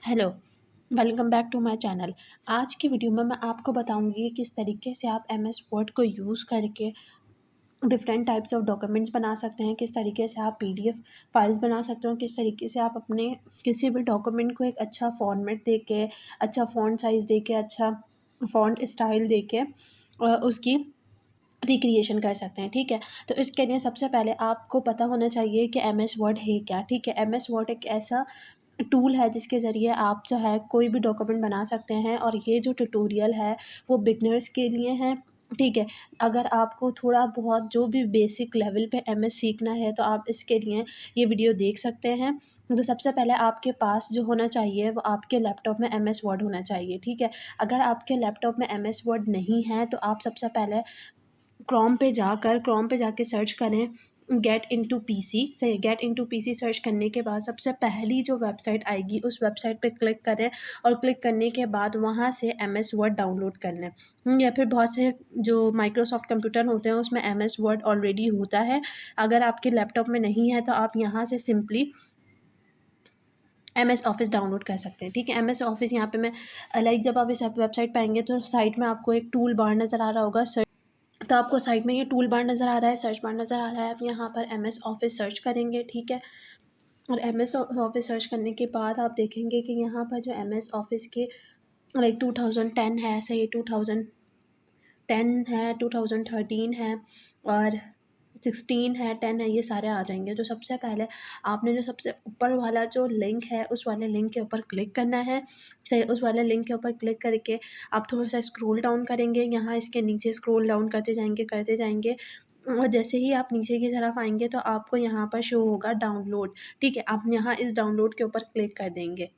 Hello, welcome back to my channel. आज की video में मैं आपको बताऊंगी किस तरीके से आप एमएस वर्ड को यूज़ करके डिफरेंट टाइप्स ऑफ डॉक्यूमेंट्स बना सकते हैं, किस तरीके से आप पीडीएफ फाइल्स बना सकते हो, किस तरीके से आप अपने किसी भी डॉक्यूमेंट को एक अच्छा फॉर्मेट दे के, अच्छा फ़ॉन्ट साइज़ दे के, अच्छा फ़ॉन्ट स्टाइल दे के उसकी रिक्रिएशन कर सकते हैं। ठीक है, तो इसके लिए सबसे पहले आपको पता होना चाहिए कि एमएस वर्ड है क्या। ठीक है, एमएस वर्ड एक ऐसा टूल है जिसके ज़रिए आप जो है कोई भी डॉक्यूमेंट बना सकते हैं, और ये जो ट्यूटोरियल है वो बिगनर्स के लिए है। ठीक है, अगर आपको थोड़ा बहुत जो भी बेसिक लेवल पे एमएस सीखना है तो आप इसके लिए ये वीडियो देख सकते हैं। तो सबसे पहले आपके पास जो होना चाहिए वो आपके लैपटॉप में एमएस वर्ड होना चाहिए। ठीक है, अगर आपके लैपटॉप में एमएस वर्ड नहीं है तो आप सबसे पहले क्रोम पे जाके सर्च करें गेट इनटू पीसी। सही, गेट इनटू पीसी सर्च करने के बाद सबसे पहली जो वेबसाइट आएगी उस वेबसाइट पे क्लिक करें, और क्लिक करने के बाद वहाँ से एमएस वर्ड डाउनलोड कर लें। या फिर बहुत से जो माइक्रोसॉफ्ट कंप्यूटर होते हैं उसमें एमएस वर्ड ऑलरेडी होता है। अगर आपके लैपटॉप में नहीं है तो आप यहाँ से सिंपली एमएस ऑफिस डाउनलोड कर सकते हैं। ठीक है, एमएस ऑफिस यहाँ पे मैं लाइक जब आप इस वेबसाइट पे आएंगे तो साइट में आपको एक टूल बार नज़र आ रहा होगा। तो आपको साइड में ये टूल बार नज़र आ रहा है, सर्च बार नज़र आ रहा है, आप यहाँ पर एमएस ऑफिस सर्च करेंगे। ठीक है, और एमएस ऑफिस सर्च करने के बाद आप देखेंगे कि यहाँ पर जो एमएस ऑफिस के लाइक 2010 है, सही 2010 है, 2013 है, और 16 है, 10 है, ये सारे आ जाएंगे। तो सबसे पहले आपने जो सबसे ऊपर वाला जो लिंक है उस वाले लिंक के ऊपर क्लिक करना है। सही, उस वाले लिंक के ऊपर क्लिक करके आप थोड़ा सा स्क्रॉल डाउन करेंगे, यहाँ इसके नीचे स्क्रॉल डाउन करते जाएंगे, और जैसे ही आप नीचे की तरफ आएंगे तो आपको यहाँ पर शो होगा डाउनलोड। ठीक है, आप यहाँ इस डाउनलोड के ऊपर क्लिक कर देंगे।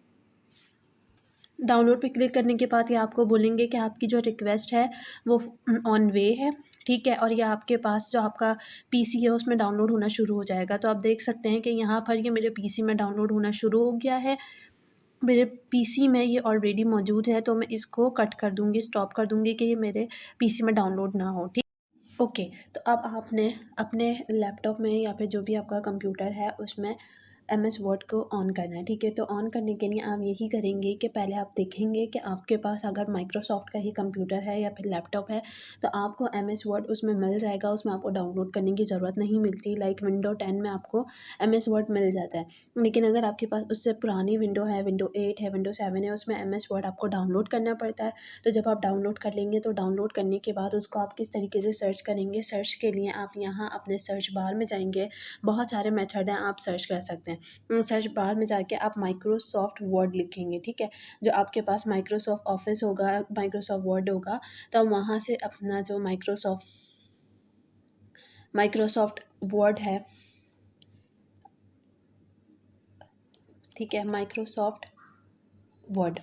डाउनलोड पे क्लिक करने के बाद ये आपको बोलेंगे कि आपकी जो रिक्वेस्ट है वो ऑन वे है। ठीक है, और ये आपके पास जो आपका पीसी है उसमें डाउनलोड होना शुरू हो जाएगा। तो आप देख सकते हैं कि यहाँ पर ये मेरे पीसी में डाउनलोड होना शुरू हो गया है। मेरे पीसी में ये ऑलरेडी मौजूद है, तो मैं इसको कट कर दूँगी, स्टॉप कर दूँगी कि ये मेरे पीसी में डाउनलोड ना हो। ठीक, ओके। तो अब आपने अपने लैपटॉप में या फिर जो भी आपका कंप्यूटर है उसमें एमएस वर्ड को ऑन करना है। ठीक है, तो ऑन करने के लिए आप यही करेंगे कि पहले आप देखेंगे कि आपके पास अगर माइक्रोसॉफ्ट का ही कंप्यूटर है या फिर लैपटॉप है तो आपको एमएस वर्ड उसमें मिल जाएगा, उसमें आपको डाउनलोड करने की ज़रूरत नहीं मिलती। लाइक विंडो 10 में आपको एमएस वर्ड मिल जाता है, लेकिन अगर आपके पास उससे पुरानी विंडो है, विंडो 8 है, विंडो 7 है, उसमें एमएस वर्ड आपको डाउनलोड करना पड़ता है। तो जब आप डाउनलोड कर लेंगे तो डाउनलोड करने के बाद उसको आप किस तरीके से सर्च करेंगे, सर्च के लिए आप यहाँ अपने सर्च बार में जाएंगे। बहुत सारे मेथड हैं, आप सर्च कर सकते हैं। सर्च बार में जाके आप माइक्रोसॉफ्ट वर्ड लिखेंगे। ठीक है, जो आपके पास माइक्रोसॉफ्ट ऑफिस होगा, माइक्रोसॉफ्ट वर्ड होगा, तो वहाँ से अपना जो माइक्रोसॉफ्ट वर्ड है, ठीक है, माइक्रोसॉफ्ट वर्ड,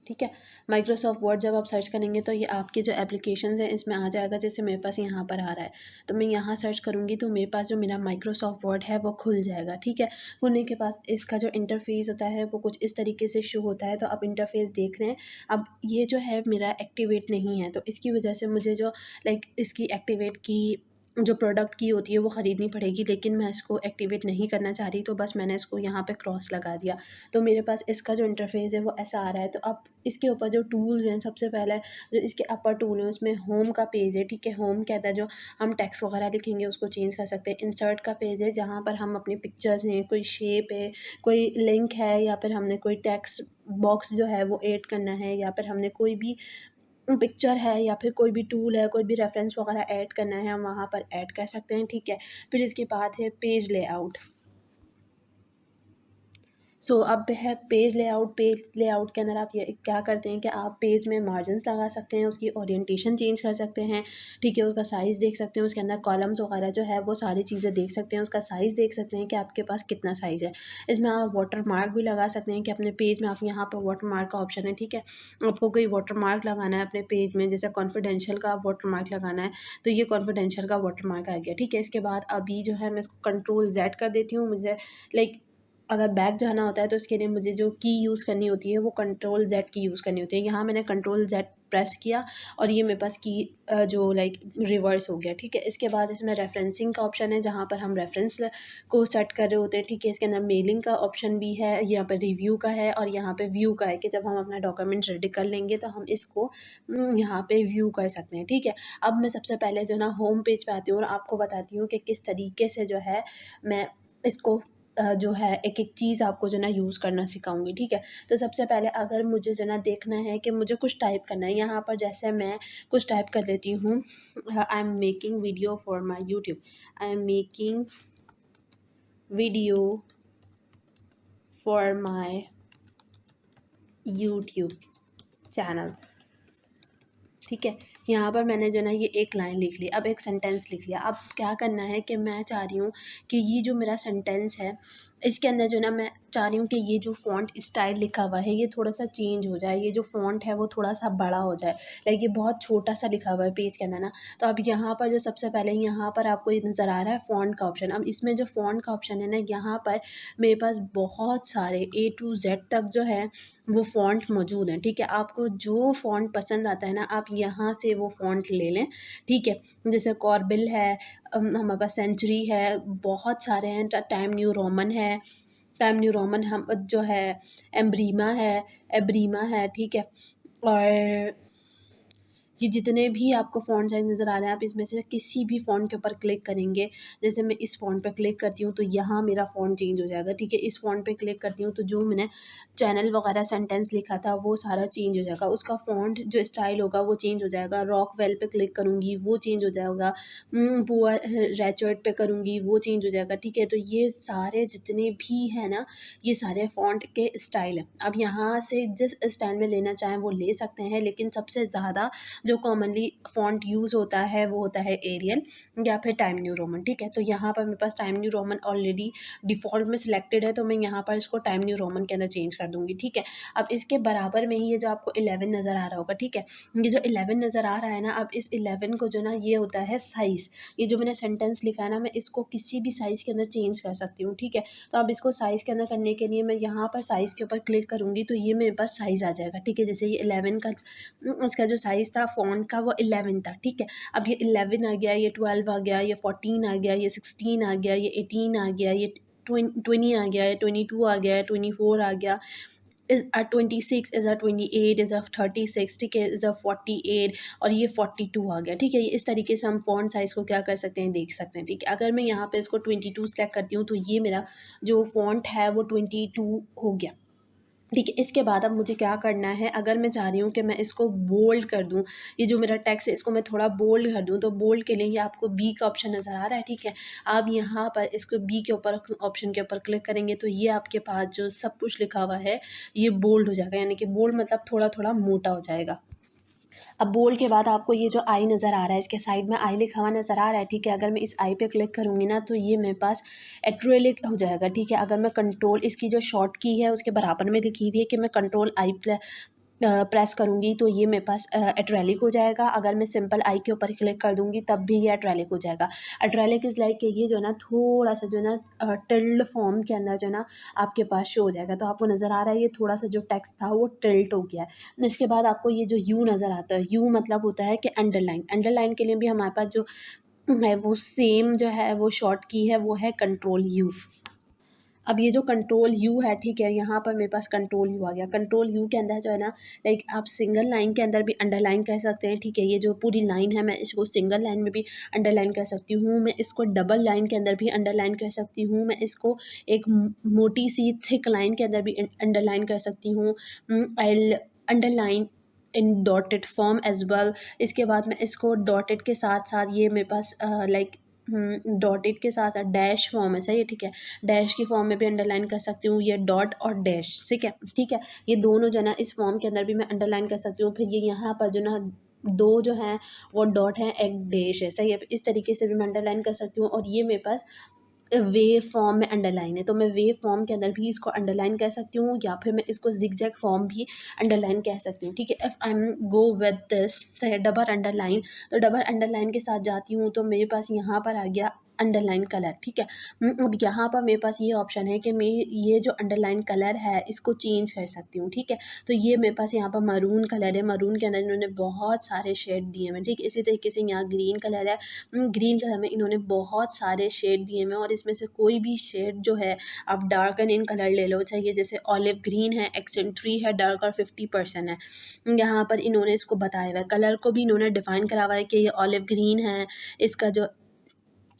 ठीक है, माइक्रोसॉफ्ट वर्ड जब आप सर्च करेंगे तो ये आपकी जो एप्लीकेशंस हैं इसमें आ जाएगा। जैसे मेरे पास यहाँ पर आ रहा है तो मैं यहाँ सर्च करूँगी तो मेरे पास जो मेरा माइक्रोसॉफ्ट वर्ड है वो खुल जाएगा। ठीक है, खुलने के पास इसका जो इंटरफेस होता है वो कुछ इस तरीके से शो होता है। तो आप इंटरफेस देख रहे हैं, अब ये जो है मेरा एक्टिवेट नहीं है, तो इसकी वजह से मुझे जो लाइक इसकी एक्टिवेट की जो प्रोडक्ट की होती है वो ख़रीदनी पड़ेगी, लेकिन मैं इसको एक्टिवेट नहीं करना चाह रही, तो बस मैंने इसको यहाँ पे क्रॉस लगा दिया। तो मेरे पास इसका जो इंटरफेस है वो ऐसा आ रहा है। तो अब इसके ऊपर जो टूल्स हैं, सबसे पहले जो इसके अपर टूल है उसमें होम का पेज है। ठीक है, होम कहता है जो हम टेक्स्ट वगैरह लिखेंगे उसको चेंज कर सकते हैं। इंसर्ट का पेज है जहाँ पर हम अपनी पिक्चर्स हैं, कोई शेप है, कोई लिंक है, या फिर हमने कोई टेक्स्ट बॉक्स जो है वो ऐड करना है, या फिर हमने कोई भी पिक्चर है या फिर कोई भी टूल है, कोई भी रेफरेंस वगैरह ऐड करना है, हम वहाँ पर ऐड कर सकते हैं। ठीक है, फिर इसके बाद है पेज लेआउट। अब है पेज लेआउट। पेज लेआउट के अंदर आप ये क्या करते हैं कि आप पेज में मार्जिन्स लगा सकते हैं, उसकी ओरिएंटेशन चेंज कर सकते हैं। ठीक है, उसका साइज़ देख सकते हैं, उसके अंदर कॉलम्स वगैरह जो है वो सारी चीज़ें देख सकते हैं, उसका साइज़ देख सकते हैं कि आपके पास कितना साइज़ है। इसमें आप वाटर मार्क भी लगा सकते हैं कि अपने पेज में आप यहाँ पर वाटर मार्क का ऑप्शन है। ठीक है, आपको कोई वाटर मार्क लगाना है अपने पेज में, जैसे कॉन्फिडेंशियल का वाटर मार्क लगाना है तो ये कॉन्फिडेंशियल का वाटर मार्क आ गया। ठीक है, इसके बाद अभी जो है मैं इसको कंट्रोल Z कर देती हूँ। मुझे लाइक अगर बैक जाना होता है तो इसके लिए मुझे जो की यूज़ करनी होती है वो कंट्रोल Z की यूज़ करनी होती है। यहाँ मैंने कंट्रोल Z प्रेस किया और ये मेरे पास की जो लाइक रिवर्स हो गया, ठीक है। इसके बाद इसमें रेफरेंसिंग का ऑप्शन है जहाँ पर हम रेफरेंस को सेट कर रहे होते हैं, ठीक है। इसके अंदर मेलिंग का ऑप्शन भी है, यहाँ पर रिव्यू का है और यहाँ पे व्यू का है कि जब हम अपना डॉक्यूमेंट रेडी कर लेंगे तो हम इसको यहाँ पे व्यू कर सकते हैं, ठीक है। अब मैं सबसे पहले जो ना होम पेज पे आती हूँ और आपको बताती हूँ कि किस तरीके से जो है मैं इसको जो है एक एक चीज़ आपको जो ना यूज़ करना सिखाऊंगी, ठीक है। तो सबसे पहले अगर मुझे जो ना देखना है कि मुझे कुछ टाइप करना है, यहाँ पर जैसे मैं कुछ टाइप कर लेती हूँ, I am making video for my YouTube, I am making video for my YouTube channel, ठीक है। यहाँ पर मैंने जो ना ये एक लाइन लिख ली, अब एक सेंटेंस लिख लिया। अब क्या करना है कि मैं चाह रही हूँ कि ये जो मेरा सेंटेंस है इसके अंदर जो ना मैं चाह रही हूँ कि ये जो फ़ॉन्ट स्टाइल लिखा हुआ है ये थोड़ा सा चेंज हो जाए, ये जो फ़ॉन्ट है वो थोड़ा सा बड़ा हो जाए, लाइक ये बहुत छोटा सा लिखा हुआ है पेज के अंदर ना। तो अब यहाँ पर जो सबसे पहले यहाँ पर आपको ये नज़र आ रहा है फ़ॉन्ट का ऑप्शन। अब इसमें जो फ़ॉन्ट का ऑप्शन है ना, यहाँ पर मेरे पास बहुत सारे A to Z तक जो है वो फ़ॉन्ट मौजूद हैं, ठीक है। आपको जो फ़ॉन्ट पसंद आता है ना आप यहाँ से वो फ़ॉन्ट ले लें, ठीक है। जैसे कॉर्बिल है, हमारे पास सेंचुरी है, बहुत सारे हैं, टाइम न्यू रोमन है, टाइम न्यू रोमन हम जो है, एब्रीमा है, ठीक है। और ये जितने भी आपको फ़ॉन्ट साइज़ नज़र आ रहे हैं आप इसमें से किसी भी फ़ॉन्ट के ऊपर क्लिक करेंगे, जैसे मैं इस फ़ॉन्ट पे क्लिक करती हूँ तो यहाँ मेरा फ़ॉन्ट चेंज हो जाएगा, ठीक है। इस फ़ॉन्ट पे क्लिक करती हूँ तो जो मैंने चैनल वगैरह सेंटेंस लिखा था वो सारा चेंज हो जाएगा, उसका फ़ॉन्ट जो स्टाइल होगा वो चेंज हो जाएगा। रॉकवेल पे क्लिक करूँगी वो चेंज हो जाएगा, पुअर रैचर्ड पे करूँगी वो चेंज हो जाएगा, ठीक है। तो ये सारे जितने भी हैं ना ये सारे फ़ॉन्ट के स्टाइल हैं। अब यहाँ से जिस स्टाइल में लेना चाहें वो ले सकते हैं, लेकिन सबसे ज़्यादा जो कॉमनली फ़ॉन्ट यूज़ होता है वो होता है एरियल या फिर टाइम न्यू रोमन, ठीक है। तो यहाँ पर मेरे पास Times New Roman already default में सिलेक्टेड है तो मैं यहाँ पर इसको टाइम न्यू रोमन के अंदर चेंज कर दूँगी, ठीक है। अब इसके बराबर में ही ये जो आपको 11 नज़र आ रहा होगा, ठीक है। ये जो 11 नज़र आ रहा है ना, अब इस 11 को जो ना ये होता है साइज़। ये जो मैंने सेंटेंस लिखा है ना मैं इसको किसी भी साइज़ के अंदर चेंज कर सकती हूँ, ठीक है। तो अब इसको साइज़ के अंदर करने के लिए मैं यहाँ पर साइज़ के ऊपर क्लिक करूँगी तो ये मेरे पास साइज़ आ जाएगा, ठीक है। जैसे ये 11 का इसका जो साइज़ था फ़ॉन्ट का वो 11 था, ठीक है। अब ये 11 आ गया, ये 12 आ गया, ये 14 आ गया, ये 16 आ गया, ये 18 आ गया, ये 20 आ गया, ये 22 आ गया, 24 आ गया, इज़ 26 इज़ 28 इज़ 36, ठीक है, इज़ 48 और ये 42 आ गया, ठीक है। ये इस तरीके से हम फ़ॉन्ट साइज़ को क्या कर सकते हैं, देख सकते हैं, ठीक है। अगर मैं यहाँ पे इसको 22 सेलेक्ट करती हूँ तो ये मेरा जो फ़ॉन्ट है वो 22 हो गया, ठीक है। इसके बाद अब मुझे क्या करना है, अगर मैं चाह रही हूँ कि मैं इसको बोल्ड कर दूँ, ये जो मेरा टेक्स्ट है इसको मैं थोड़ा बोल्ड कर दूँ, तो बोल्ड के लिए ये आपको बी का ऑप्शन नज़र आ रहा है, ठीक है। आप यहाँ पर इसको बी के ऊपर ऑप्शन के ऊपर क्लिक करेंगे तो ये आपके पास जो सब कुछ लिखा हुआ है ये बोल्ड हो जाएगा, यानी कि बोल्ड मतलब थोड़ा थोड़ा मोटा हो जाएगा। अब बोल्ड के बाद आपको ये जो आई नज़र आ रहा है, इसके साइड में आई लिखा हुआ नज़र आ रहा है, ठीक है। अगर मैं इस आई पे क्लिक करूँगी ना तो ये मेरे पास एक्रेलिक हो जाएगा, ठीक है। अगर मैं कंट्रोल इसकी जो शॉर्ट की है उसके बराबर में लिखी हुई है कि मैं कंट्रोल आई प्रेस करूँगी तो ये मेरे पास एक्रेलिक हो जाएगा। अगर मैं सिंपल आई के ऊपर क्लिक कर दूँगी तब भी ये एक्रेलिक हो जाएगा। एक्रेलिक इज़ लाइक कि ये जो है ना थोड़ा सा जो है ना टिल्ड फॉर्म के अंदर जो है ना आपके पास शो हो जाएगा। तो आपको नज़र आ रहा है ये थोड़ा सा जो टेक्स्ट था वो टिल्ट हो गया है। इसके बाद आपको ये जो यू नज़र आता है, यू मतलब होता है कि अंडरलाइन। अंडरलाइन के लिए भी हमारे पास जो है वो सेम जो है वो शॉर्ट की है वो है कंट्रोल यू। अब ये जो कंट्रोल यू है, ठीक है, यहाँ पर मेरे पास कंट्रोल यू आ गया। कंट्रोल यू के अंदर जो है ना लाइक आप सिंगल लाइन के अंदर भी अंडरलाइन कर सकते हैं, ठीक है। ये जो पूरी लाइन है मैं इसको सिंगल लाइन में भी अंडरलाइन कर सकती हूँ, मैं इसको डबल लाइन के अंदर भी अंडरलाइन कर सकती हूँ, मैं इसको एक मोटी सी थिक लाइन के अंदर भी अंडरलाइन कर सकती हूँ। I underline in dotted form as well. इसके बाद मैं इसको डॉटेड के साथ साथ ये मेरे पास लाइक डॉटेड के साथ साथ डैश फॉर्म है, सही है, ठीक है। डैश की फॉर्म में भी अंडरलाइन कर सकती हूँ, ये डॉट और डैश, ठीक है, ठीक है। ये दोनों जो है ना इस फॉर्म के अंदर भी मैं अंडरलाइन कर सकती हूँ। फिर ये यहाँ पर जो ना दो जो हैं वो डॉट हैं, एक डैश है, सही है। इस तरीके से भी मैं अंडरलाइन कर सकती हूँ। और ये मेरे पास वेव फॉर्म में अंडरलाइन है तो मैं वेव फॉर्म के अंदर भी इसको अंडरलाइन कर सकती हूँ या फिर मैं इसको जिगजैग फॉर्म भी अंडरलाइन कह सकती हूँ, ठीक है। If I am go with this double underline, तो डबल अंडरलाइन के साथ जाती हूँ तो मेरे पास यहाँ पर आ गया अंडरलाइन कलर, ठीक है। अब यहाँ पर मेरे पास ये ऑप्शन है कि मैं ये जो अंडरलाइन कलर है इसको चेंज कर सकती हूँ, ठीक है। तो ये मेरे पास यहाँ पर मरून कलर है, मरून के अंदर इन्होंने बहुत सारे शेड दिए हुए हैं, ठीक है। इसी तरीके से यहाँ ग्रीन कलर है, ग्रीन कलर में इन्होंने बहुत सारे शेड दिए हुए हैं और इसमें से कोई भी शेड जो है आप डार्क एंड इन कलर ले लो, चाहिए जैसे ऑलिव ग्रीन है, एक्सेंट्री है, डार्क और 50% है। यहाँ पर इन्होंने इसको बताया हुआ है, कलर को भी इन्होंने डिफाइन करा हुआ है कि ये ऑलिव ग्रीन है, इसका जो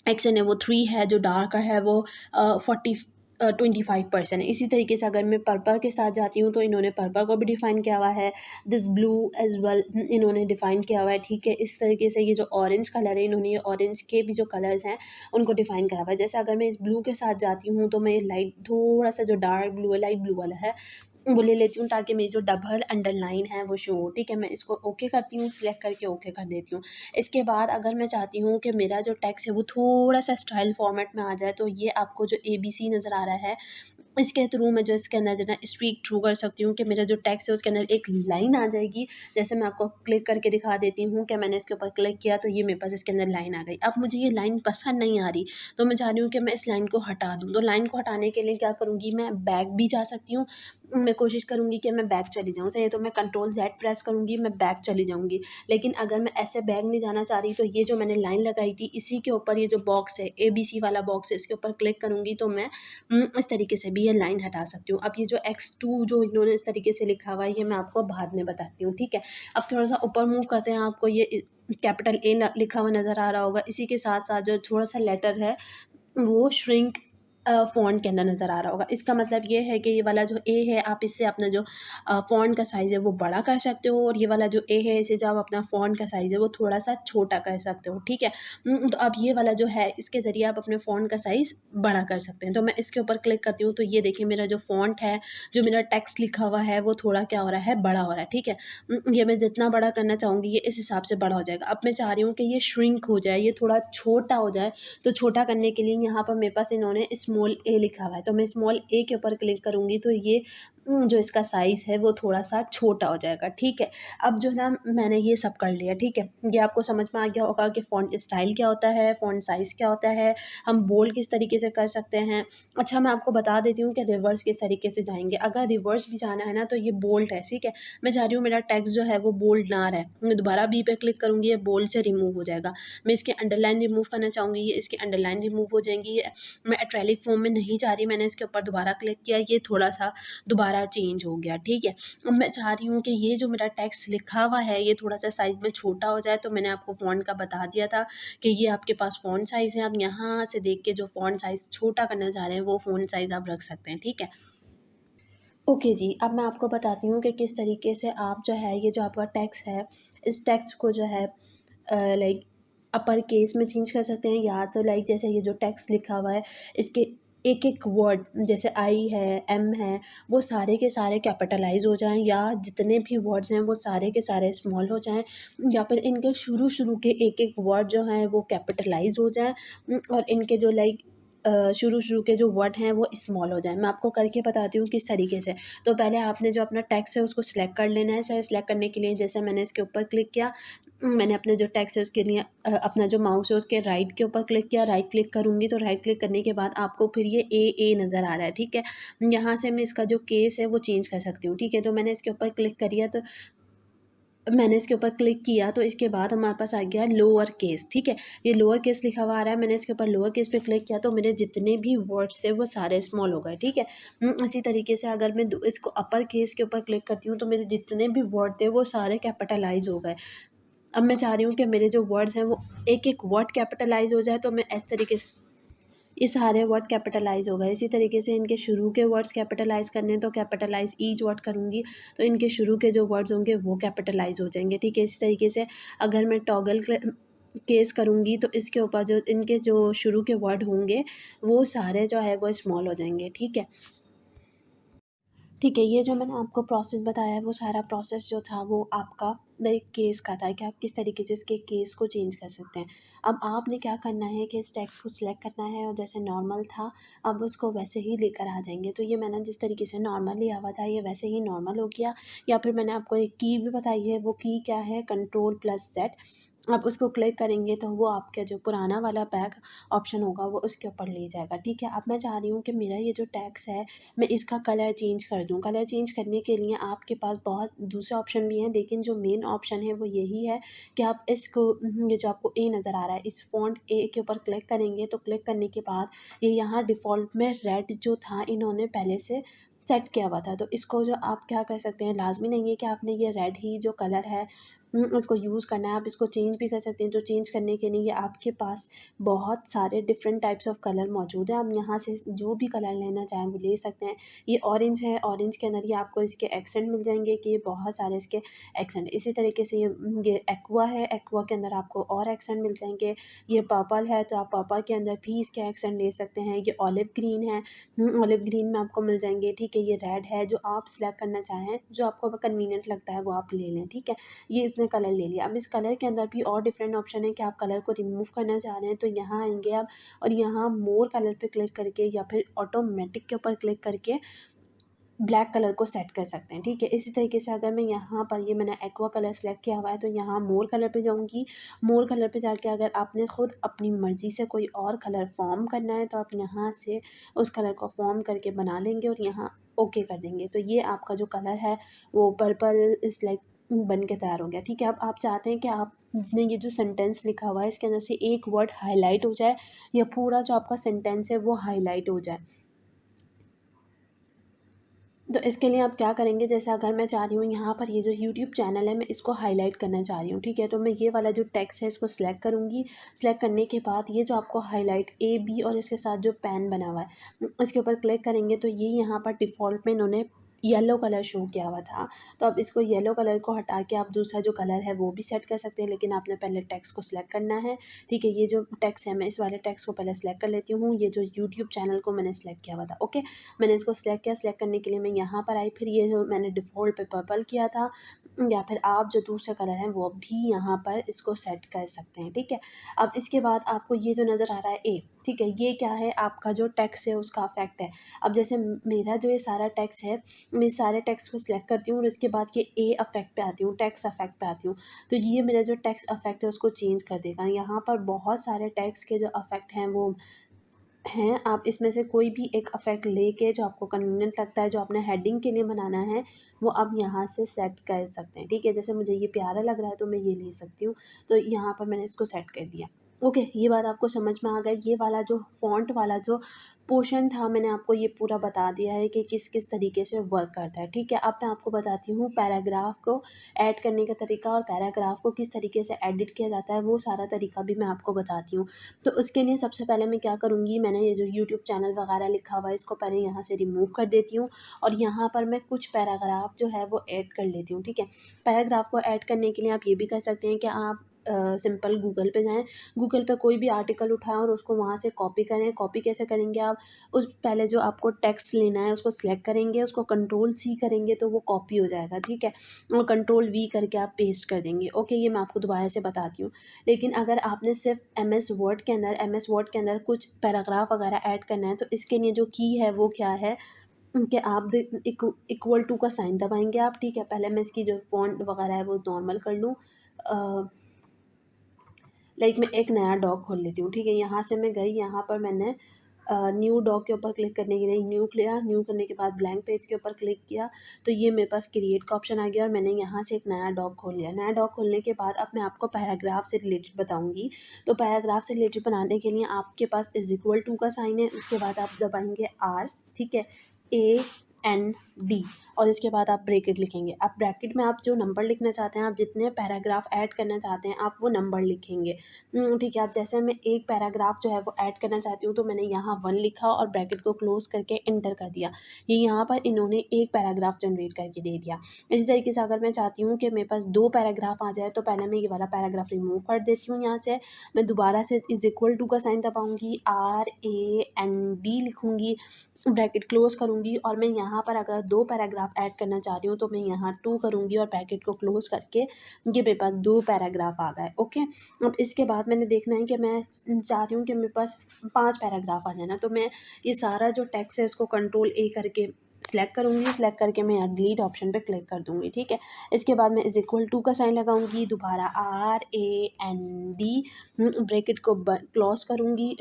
एक्शन है वो 3 है, जो डार्क है वो 25% है। इसी तरीके से अगर मैं पर्पल के साथ जाती हूँ तो इन्होंने पर्पल को भी डिफ़ाइन किया हुआ है, दिस ब्लू एज़ वेल इन्होंने डिफ़ाइन किया हुआ है, ठीक है। इस तरीके से ये जो ऑरेंज कलर है, इन्होंने ये ऑरेंज के भी जो कलर्स हैं उनको डिफ़ाइन करा हुआ है। जैसे अगर मैं इस ब्लू के साथ जाती हूँ तो मैं लाइट थोड़ा-सा जो डार्क ब्लू है, लाइट ब्लू वाला है, वो ले लेती हूँ ताकि मेरी जो डबल अंडरलाइन है वो शो हो, ठीक है। मैं इसको ओके करती हूँ, सिलेक्ट करके ओके कर देती हूँ। इसके बाद अगर मैं चाहती हूँ कि मेरा जो टेक्स्ट है वो थोड़ा-सा स्टाइल फॉर्मेट में आ जाए, तो ये आपको जो एबीसी नज़र आ रहा है, इसके थ्रू मैं जो इसके अंदर जो है ना स्ट्रीक थ्रू कर सकती हूँ कि मेरा जो टेक्स्ट है उसके अंदर एक लाइन आ जाएगी। जैसे मैं आपको क्लिक करके दिखा देती हूँ कि मैंने इसके ऊपर क्लिक किया तो ये मेरे पास इसके अंदर लाइन आ गई। अब मुझे ये लाइन पसंद नहीं आ रही, तो मैं चाह रही हूँ कि मैं इस लाइन को हटा दूँ। तो लाइन को हटाने के लिए क्या करूँगी, मैं बैक भी जा सकती हूँ। मैं कोशिश करूँगी कि मैं बैक चली जाऊँ, चाहिए तो मैं कंट्रोल ज़ेड प्रेस करूँगी, मैं बैक चली जाऊँगी। लेकिन अगर मैं ऐसे बैक नहीं जाना चाह रही तो ये जो मैंने लाइन लगाई थी इसी के ऊपर ये जो बॉक्स है, एबीसी वाला बॉक्स है, इसके ऊपर क्लिक करूँगी तो मैं इस तरीके से भी ये लाइन हटा सकती हूँ। अब ये जो X2 जो इन्होंने इस तरीके से लिखा हुआ है ये मैं आपको बाद में बताती हूँ, ठीक है। अब थोड़ा-सा ऊपर मूव करते हैं, आपको ये कैपिटल ए न लिखा हुआ नज़र आ रहा होगा। इसी के साथ-साथ जो थोड़ा-सा लेटर है वो श्रिंक फ़ॉन्ट के अंदर नज़र आ रहा होगा। इसका मतलब ये है कि ये वाला जो ए है आप इससे अपना जो फ़ॉन्ट का साइज़ है वो बड़ा कर सकते हो, और ये वाला जो ए है इसे जो आप अपना फ़ॉन्ट का साइज़ है वो थोड़ा-सा छोटा कर सकते हो, ठीक है। तो अब ये वाला जो है इसके ज़रिए आप अपने फ़ॉन्ट का साइज़ बड़ा कर सकते हैं। तो मैं इसके ऊपर क्लिक करती हूँ तो ये देखिए मेरा जो फ़ॉन्ट है, जो मेरा टेक्स्ट लिखा हुआ है वो थोड़ा क्या हो रहा है, बड़ा हो रहा है, ठीक है। ये मैं जितना बड़ा करना चाहूँगी ये इस हिसाब से बड़ा हो जाएगा। अब मैं चाह रही हूँ कि ये श्रिंक हो जाए, ये थोड़ा छोटा हो जाए, तो छोटा करने के लिए यहाँ पर मेरे पास इन्होंने स्मॉल ए लिखा हुआ है, तो मैं स्मॉल ए के ऊपर क्लिक करूँगी तो ये जो इसका साइज़ है वो थोड़ा-सा छोटा हो जाएगा, ठीक है। अब जो है ना मैंने ये सब कर लिया, ठीक है। ये आपको समझ में आ गया होगा कि फ़ॉन्ट स्टाइल क्या होता है, फ़ॉन्ट साइज़ क्या होता है, हम बोल्ड किस तरीके से कर सकते हैं। अच्छा, मैं आपको बता देती हूँ कि रिवर्स किस तरीके से जाएँगे। अगर रिवर्स भी जाना है ना तो ये बोल्ड है, ठीक है। मैं चाह रही हूँ मेरा टेक्स्ट जो है वो बोल्ड ना रहे, मैं दोबारा बी पे क्लिक करूँगी, ये बोल्ड से रिमूव हो जाएगा। मैं इसके अंडरलाइन रिमूव करना चाहूँगी, ये इसकी अंडरलाइन रिमूव हो जाएँगी। मैं इटैलिक फ़ॉर्म में नहीं चाह रही, मैंने इसके ऊपर दोबारा क्लिक किया, ये थोड़ा-सा दोबारा चेंज हो गया, ठीक है। अब मैं चाह रही हूँ कि ये जो मेरा टेक्स्ट लिखा हुआ है ये थोड़ा-सा साइज़ में छोटा हो जाए, तो मैंने आपको फ़ॉन्ट का बता दिया था कि ये आपके पास फ़ॉन्ट साइज़ है। आप यहाँ से देख के जो फ़ॉन्ट साइज़ छोटा करना चाह रहे हैं वो फ़ॉन्ट साइज़ आप रख सकते हैं, ठीक है। ओके जी, अब मैं आपको बताती हूँ कि किस तरीके से आप जो है ये जो आपका टेक्स्ट है, इस टेक्स्ट को जो है लाइक अपर केस में चेंज कर सकते हैं, या तो लाइक जैसे ये जो टेक्स्ट लिखा हुआ है इसके एक-एक वर्ड जैसे आई है, एम है, वो सारे के सारे कैपिटलाइज़ हो जाएँ, या जितने भी वर्ड्स हैं वो सारे के सारे स्मॉल हो जाएँ, या फिर इनके शुरू-शुरू के एक-एक वर्ड जो हैं वो कैपिटलाइज़ हो जाएँ, और इनके जो लाइक शुरू-शुरू के जो वर्ड हैं वो स्मॉल हो जाएँ। मैं आपको करके बताती हूँ किस तरीके से। तो पहले आपने जो अपना टेक्स्ट है उसको सिलेक्ट कर लेना है। सिलेक्ट करने के लिए जैसे मैंने इसके ऊपर क्लिक किया, मैंने अपने जो टेक्स्ट है उसके लिए अपना जो माउस है उसके राइट के ऊपर क्लिक किया, राइट क्लिक करूँगी तो राइट क्लिक करने के बाद आपको फिर ये ए नज़र आ रहा है, ठीक है। यहाँ से मैं इसका जो केस है वो चेंज कर सकती हूँ, ठीक है। तो मैंने इसके ऊपर क्लिक करिया, तो मैंने इसके ऊपर क्लिक किया तो इसके बाद हमारे पास आ गया लोअर केस, ठीक है। ये लोअर केस लिखा हुआ आ रहा है, मैंने इसके ऊपर लोअर केस पे क्लिक किया तो मेरे जितने भी वर्ड्स थे वो सारे स्मॉल हो गए, ठीक है। इसी तरीके से अगर मैं इसको अपर केस के ऊपर क्लिक करती हूँ तो मेरे जितने भी वर्ड थे वो सारे कैपिटलाइज हो गए। अब मैं चाह रही हूँ कि मेरे जो वर्ड्स हैं वो एक-एक वर्ड कैपिटलाइज़ हो जाए, तो मैं इस तरीके से ये सारे वर्ड कैपिटलाइज़ हो गए। इसी तरीके से इनके शुरू के वर्ड्स कैपिटलाइज़ करने हैं तो कैपिटलाइज़ ईच वर्ड करूँगी, तो इनके शुरू के जो वर्ड्स होंगे वो कैपिटलाइज़ हो जाएँगे, ठीक है। इसी तरीके से अगर मैं टॉगल केस करूँगी तो इसके ऊपर जो इनके जो शुरू के वर्ड होंगे वो सारे जो है वो स्मॉल हो जाएँगे, ठीक है। ठीक है, ये जो मैंने आपको प्रोसेस बताया है वो सारा प्रोसेस जो था वो आपका लाइक केस का था कि आप किस तरीके से इसके केस को चेंज कर सकते हैं। अब आपने क्या करना है कि इस टेक्स्ट को सिलेक्ट करना है और जैसे नॉर्मल था अब उसको वैसे ही लेकर आ जाएँगे। तो ये मैंने जिस तरीके से नॉर्मल लिया हुआ था ये वैसे ही नॉर्मल हो गया, या फिर मैंने आपको एक की भी बताई है, वो की क्या है, कंट्रोल+Z। आप उसको क्लिक करेंगे तो वो आपका जो पुराना वाला बैक ऑप्शन होगा वो उसके ऊपर ले जाएगा, ठीक है। अब मैं चाह रही हूँ कि मेरा ये जो टेक्स्ट है मैं इसका कलर चेंज कर दूँ। कलर चेंज करने के लिए आपके पास बहुत दूसरे ऑप्शन भी हैं, लेकिन जो मेन ऑप्शन है वो यही है कि आप इसको ये जो आपको ए नज़र आ रहा है इस फ़ॉन्ट ए के ऊपर क्लिक करेंगे तो क्लिक करने के बाद ये यहाँ डिफ़ॉल्ट में रेड जो था इन्होंने पहले से सेट किया हुआ था। तो इसको जो आप क्या कर सकते हैं, लाज़मी नहीं है कि आपने ये रेड ही जो कलर है इसको यूज़ करना है, आप इसको चेंज भी कर सकते हैं। तो चेंज करने के लिए आपके पास बहुत सारे डिफरेंट टाइप्स ऑफ कलर मौजूद हैं, आप यहाँ से जो भी कलर लेना चाहें वो ले सकते हैं। ये ऑरेंज है, ऑरेंज के अंदर ये आपको इसके एक्सेंट मिल जाएंगे कि ये बहुत सारे इसके एक्सेंट। इसी तरीके से ये एक्वा है, एक्वा के अंदर आपको और एक्सेंट मिल जाएंगे। ये पर्पल है तो आप पर्पल के अंदर भी इसके एक्सेंट ले सकते हैं। ये ऑलिव ग्रीन है, ऑलिव ग्रीन में आपको मिल जाएंगे, ठीक है। ये रेड है, जो आप सिलेक्ट करना चाहें, जो आपको कन्वीनियंट लगता है वो आप ले लें, ठीक है। ये इसने कलर ले लिया। अब इस कलर के अंदर भी और डिफरेंट ऑप्शन है कि आप कलर को रिमूव करना चाह रहे हैं तो यहाँ आएंगे आप और यहाँ मोर कलर पे क्लिक करके या फिर ऑटोमेटिक के ऊपर क्लिक करके ब्लैक कलर को सेट कर सकते हैं, ठीक है। इसी तरीके से अगर मैं यहाँ पर ये मैंने एक्वा कलर सेलेक्ट किया हुआ है तो यहाँ मोर कलर पे जाऊँगी। मोर कलर पे जाके अगर आपने ख़ुद अपनी मर्ज़ी से कोई और कलर फॉर्म करना है तो आप यहाँ से उस कलर को फॉर्म करके बना लेंगे और यहाँ ओके कर देंगे। तो ये आपका जो कलर है वो पर्पल इज़ लाइक बन के तैयार हो गया, ठीक है। अब आप चाहते हैं कि आपने ये जो सेंटेंस लिखा हुआ है इसके अंदर से एक वर्ड हाईलाइट हो जाए या पूरा जो आपका सेंटेंस है वो हाईलाइट हो जाए। तो इसके लिए आप क्या करेंगे, जैसे अगर मैं चाह रही हूँ यहाँ पर ये जो यूट्यूब चैनल है मैं इसको हाईलाइट करना चाह रही हूँ, ठीक है। तो मैं ये वाला जो टेक्स्ट है इसको सिलेक्ट करूँगी। सिलेक्ट करने के बाद ये जो आपको हाईलाइट ए बी और इसके साथ जो पेन बना हुआ है इसके ऊपर क्लिक करेंगे तो ये यहाँ पर डिफ़ॉल्ट में इन्होंने येलो कलर शो किया हुआ था। तो अब इसको येलो कलर को हटा के आप दूसरा जो कलर है वो भी सेट कर सकते हैं, लेकिन आपने पहले टेक्स्ट को सिलेक्ट करना है, ठीक है। ये जो टेक्स्ट है मैं इस वाले टेक्स्ट को पहले सिलेक्ट कर लेती हूँ। ये जो यूट्यूब चैनल को मैंने सिलेक्ट किया हुआ था, ओके। मैंने इसको सिलेक्ट किया, सिलेक्ट करने के लिए मैं यहाँ पर आई, फिर ये जो मैंने डिफ़ॉल्ट पे पर्पल किया था या फिर आप जो दूसरा कलर है वो भी यहाँ पर इसको सेट कर सकते हैं, ठीक है। अब इसके बाद आपको ये जो नज़र आ रहा है ए, ठीक है, ये क्या है, आपका जो टेक्स्ट है उसका इफेक्ट है। अब जैसे मेरा जो ये सारा टेक्स्ट है मैं सारे टेक्स्ट को सिलेक्ट करती हूँ और उसके बाद ये ए इफेक्ट पे आती हूँ, टेक्स्ट इफेक्ट पे आती हूँ। तो ये मेरा जो टेक्स्ट इफेक्ट है उसको चेंज कर देगा। यहाँ पर बहुत सारे टेक्स्ट के जो इफेक्ट हैं वो हैं, आप इसमें से कोई भी एक इफ़ेक्ट लेके जो आपको कन्वीनिएंट लगता है, जो आपने हेडिंग के लिए बनाना है, वो आप यहाँ से सेट कर सकते हैं, ठीक है। जैसे मुझे ये प्यारा लग रहा है तो मैं ये ले सकती हूँ, तो यहाँ पर मैंने इसको सेट कर दिया। ओके, ये बात आपको समझ में आ गई। ये वाला जो फ़ॉन्ट वाला जो पोर्शन था मैंने आपको ये पूरा बता दिया है कि किस-किस तरीके से वर्क करता है, ठीक है। अब मैं आपको बताती हूँ पैराग्राफ को ऐड करने का तरीका और पैराग्राफ को किस तरीके से एडिट किया जाता है, वो सारा तरीका भी मैं आपको बताती हूँ। तो उसके लिए सबसे पहले मैं क्या करूँगी, मैंने ये जो यूट्यूब चैनल वगैरह लिखा हुआ है इसको पहले यहाँ से रिमूव कर देती हूँ और यहाँ पर मैं कुछ पैराग्राफ जो है वो ऐड कर लेती हूँ, ठीक है। पैराग्राफ को ऐड करने के लिए आप ये भी कर सकते हैं कि आप सिंपल गूगल पे जाएँ, गूगल पे कोई भी आर्टिकल उठाएँ और उसको वहाँ से कॉपी करें। कॉपी कैसे करेंगे आप, उस पहले जो आपको टेक्स्ट लेना है उसको सिलेक्ट करेंगे, उसको कंट्रोल सी करेंगे तो वो कॉपी हो जाएगा, ठीक है। और कंट्रोल वी करके आप पेस्ट कर देंगे, ओके। ये मैं आपको दोबारा से बताती हूँ। लेकिन अगर आपने सिर्फ एम एस वर्ड के अंदर कुछ पैराग्राफ वगैरह ऐड करना है तो इसके लिए जो की है वो क्या है कि आप इक्वल टू का साइन दबाएंगे आप, ठीक है। पहले मैं इसकी जो फ़ॉन्ट वगैरह है वो नॉर्मल कर लूँ। लाइक मैं एक नया डॉक खोल लेती हूँ, ठीक है। यहाँ से मैं गई, यहाँ पर मैंने न्यू डॉक के ऊपर क्लिक करने के लिए न्यू किया, न्यू करने के बाद ब्लैंक पेज के ऊपर क्लिक किया तो ये मेरे पास क्रिएट का ऑप्शन आ गया और मैंने यहाँ से एक नया डॉक खोल लिया। नया डॉक खोलने के बाद अब मैं आपको पैराग्राफ से रिलेटेड बताऊँगी। तो पैराग्राफ से रिलेटेड बनाने के लिए आपके पास इज़ इक्वल टू का साइन है, उसके बाद आप दबाएँगे आर, ठीक है, AND और इसके बाद आप ब्रैकेट लिखेंगे। अब ब्रैकेट में आप जो नंबर लिखना चाहते हैं, आप जितने पैराग्राफ ऐड करना चाहते हैं आप वो नंबर लिखेंगे, ठीक है। अब जैसे मैं एक पैराग्राफ जो है वो ऐड करना चाहती हूँ तो मैंने यहाँ 1 लिखा और ब्रैकेट को क्लोज़ करके एंटर कर दिया। ये यहाँ पर इन्होंने एक पैराग्राफ जनरेट करके दे दिया। इसी तरीके से अगर मैं चाहती हूँ कि मेरे पास 2 पैराग्राफ आ जाए तो पहले मैं ये वाला पैराग्राफ रिमूव कर देती हूँ यहाँ से। मैं दोबारा से इज़ इक्वल टू का साइन दबाऊँगी, RAND लिखूँगी, ब्रैकेट क्लोज़ करूँगी और मैं यहाँ पर अगर 2 पैराग्राफ ऐड करना चाह रही हूँ तो मैं यहाँ 2 करूँगी और ब्रैकेट को क्लोज़ करके ये मेरे पास 2 पैराग्राफ आ गए, ओके। अब इसके बाद मैंने देखना है कि मैं चाह रही हूँ कि मेरे पास 5 पैराग्राफ आ जाए ना, तो मैं ये सारा जो टेक्स्ट है इसको कंट्रोल A करके सिलेक्ट करूँगी, सिलेक्ट करके मैं यहाँ डिलीट ऑप्शन पे क्लिक कर दूँगी, ठीक है। इसके बाद मैं =2 का साइन लगाऊँगी, दोबारा RAND ब्रैकेट को क्लोज करूँगी,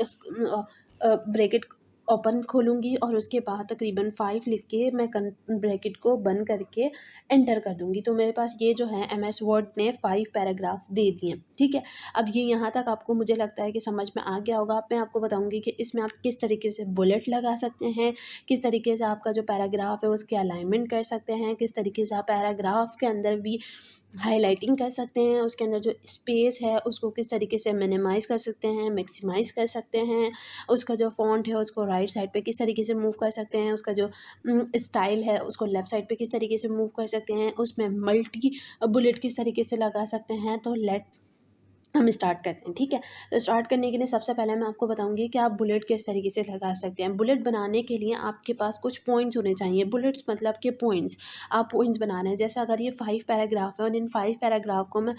ब्रैकेट ओपन खोलूँगी और उसके बाद तकरीबन 5 लिख के मैं ब्रैकेट को बंद करके एंटर कर दूँगी। तो मेरे पास ये जो है MS वर्ड ने 5 पैराग्राफ दे दिए, ठीक है। अब ये यहाँ तक आपको मुझे लगता है कि समझ में आ गया होगा। अब मैं आपको बताऊँगी कि इसमें आप किस तरीके से बुलेट लगा सकते हैं, किस तरीके से आपका जो पैराग्राफ है उसकी अलाइनमेंट कर सकते हैं, किस तरीके से आप पैराग्राफ के अंदर भी हाइलाइटिंग कर सकते हैं, उसके अंदर जो स्पेस है उसको किस तरीके से मिनिमाइज़ कर सकते हैं, मैक्सिमाइज़ कर सकते हैं, उसका जो फ़ॉन्ट है उसको राइट साइड पे किस तरीके से मूव कर सकते हैं, उसका जो स्टाइल है उसको लेफ़्ट साइड पे किस तरीके से मूव कर सकते हैं, उसमें मल्टी बुलेट किस तरीके से लगा सकते हैं। तो हम स्टार्ट करते हैं, ठीक है। तो स्टार्ट करने के लिए सबसे पहले मैं आपको बताऊँगी कि आप बुलेट किस तरीके से लगा सकते हैं। बुलेट बनाने के लिए आपके पास कुछ पॉइंट्स होने चाहिए। बुलेट्स मतलब कि पॉइंट्स, आप पॉइंट्स बना रहे हैं। जैसे अगर ये 5 पैराग्राफ है और इन 5 पैराग्राफ को मैं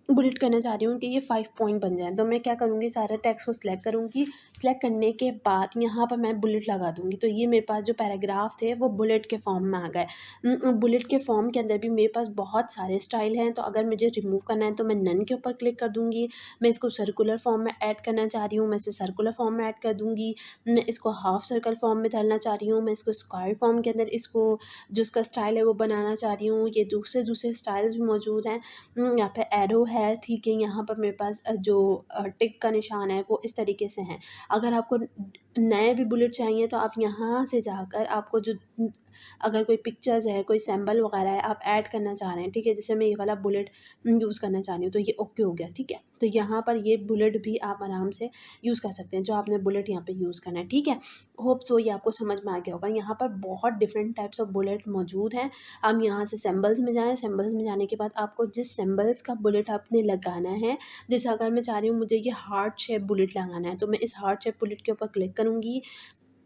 बुलेट करना चाह रही हूँ कि ये 5 पॉइंट बन जाएँ, तो मैं क्या करूँगी, सारे टेक्स्ट को सिलेक्ट करूँगी। सिलेक्ट करने के बाद यहाँ पर मैं बुलेट लगा दूँगी। तो ये मेरे पास जो पैराग्राफ थे वो बुलेट के फॉर्म में आ गए। बुलेट के फॉर्म के अंदर भी मेरे पास बहुत सारे स्टाइल हैं, तो अगर मुझे रिमूव करना है तो मैं नन के ऊपर क्लिक कर दूँगी। मैं इसको सर्कुलर फॉर्म में ऐड करना चाह रही हूँ, मैं इसे सर्कुलर फॉर्म में ऐड कर दूँगी। मैं इसको हाफ सर्कल फॉर्म में डालना चाह रही हूँ, मैं इसको स्क्वायर फॉर्म के अंदर इसको जो इसका स्टाइल है वो बनाना चाह रही हूँ। ये दूसरे दूसरे स्टाइल्स भी मौजूद हैं। यहाँ पे एरो है, ठीक है। यहाँ पर मेरे पास जो टिक का निशान है वो इस तरीके से हैं। अगर आपको नए भी बुलेट चाहिए तो आप यहाँ से जाकर आपको जो अगर कोई पिक्चर्स है, कोई सिंबल वगैरह है आप ऐड करना चाह रहे हैं, ठीक है। जैसे मैं ये वाला बुलेट यूज़ करना चाह रही हूँ तो ये ओके हो गया, ठीक है। तो यहाँ पर ये बुलेट भी आप आराम से यूज़ कर सकते हैं, जो आपने बुलेट यहाँ पे यूज़ करना है, ठीक है। होप सो ये आपको समझ में आ गया होगा। यहाँ पर बहुत डिफरेंट टाइप्स ऑफ बुलेट मौजूद हैं। हम यहाँ से सिंबल्स में जाएँ, सिंबल्स में जाने के बाद आपको जिस सिंबल्स का बुलेट आपने लगाना है, जैसे अगर मैं चाह रही हूँ मुझे ये हार्ट शेप बुलेट लगाना है, तो मैं इस हार्ट शेप बुलेट के ऊपर क्लिक करूँगी,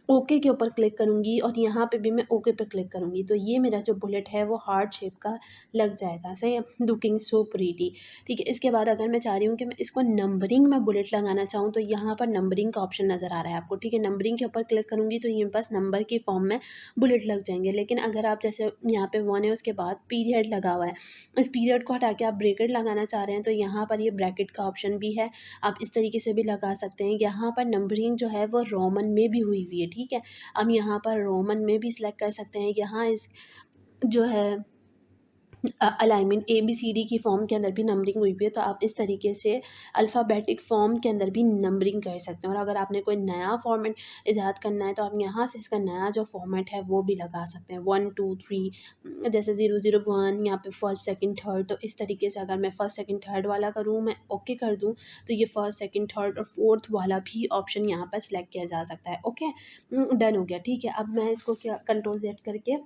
ओके के ऊपर क्लिक करूँगी और यहाँ पे भी मैं ओके पे क्लिक करूँगी। तो ये मेरा जो बुलेट है वो हार्ट शेप का लग जाएगा, सही है। लुकिंग सो प्रीटी, ठीक है। इसके बाद अगर मैं चाह रही हूँ कि मैं इसको नंबरिंग में बुलेट लगाना चाहूँ तो यहाँ पर नंबरिंग का ऑप्शन नज़र आ रहा है आपको, ठीक है। नंबरिंग के ऊपर क्लिक करूँगी तो ये मेरे पास नंबर के फॉर्म में बुलेट लग जाएंगे। लेकिन अगर आप जैसे यहाँ पे 1 है उसके बाद पीरियड लगा हुआ है, इस पीरियड को हटा के आप ब्रैकेट लगाना चाह रहे हैं तो यहाँ पर ये ब्रैकेट का ऑप्शन भी है, आप इस तरीके से भी लगा सकते हैं। यहाँ पर नंबरिंग जो है वो रोमन में भी हुई हुई है, ठीक है। हम यहाँ पर रोमन में भी सिलेक्ट कर सकते हैं। यहाँ इस जो है अलाइनमेंट ABCD की फॉर्म के अंदर भी नंबरिंग हुई हुई है, तो आप इस तरीके से अल्फ़ाबेटिक फॉर्म के अंदर भी नंबरिंग कर सकते हैं। और अगर आपने कोई नया फॉर्मेट ईजाद करना है तो आप यहाँ से इसका नया जो फॉर्मेट है वो भी लगा सकते हैं, 1 2 3 जैसे 001 यहाँ पे फर्स्ट सेकंड थर्ड। तो इस तरीके से अगर मैं फर्स्ट सेकंड थर्ड वाला करूँ, मैं ओके कर दूँ, तो ये फर्स्ट सेकंड थर्ड और फोर्थ वाला भी ऑप्शन यहाँ पर सिलेक्ट किया जा सकता है। ओके, डन हो गया, ठीक है। अब मैं इसको क्या कंट्रोल Z करके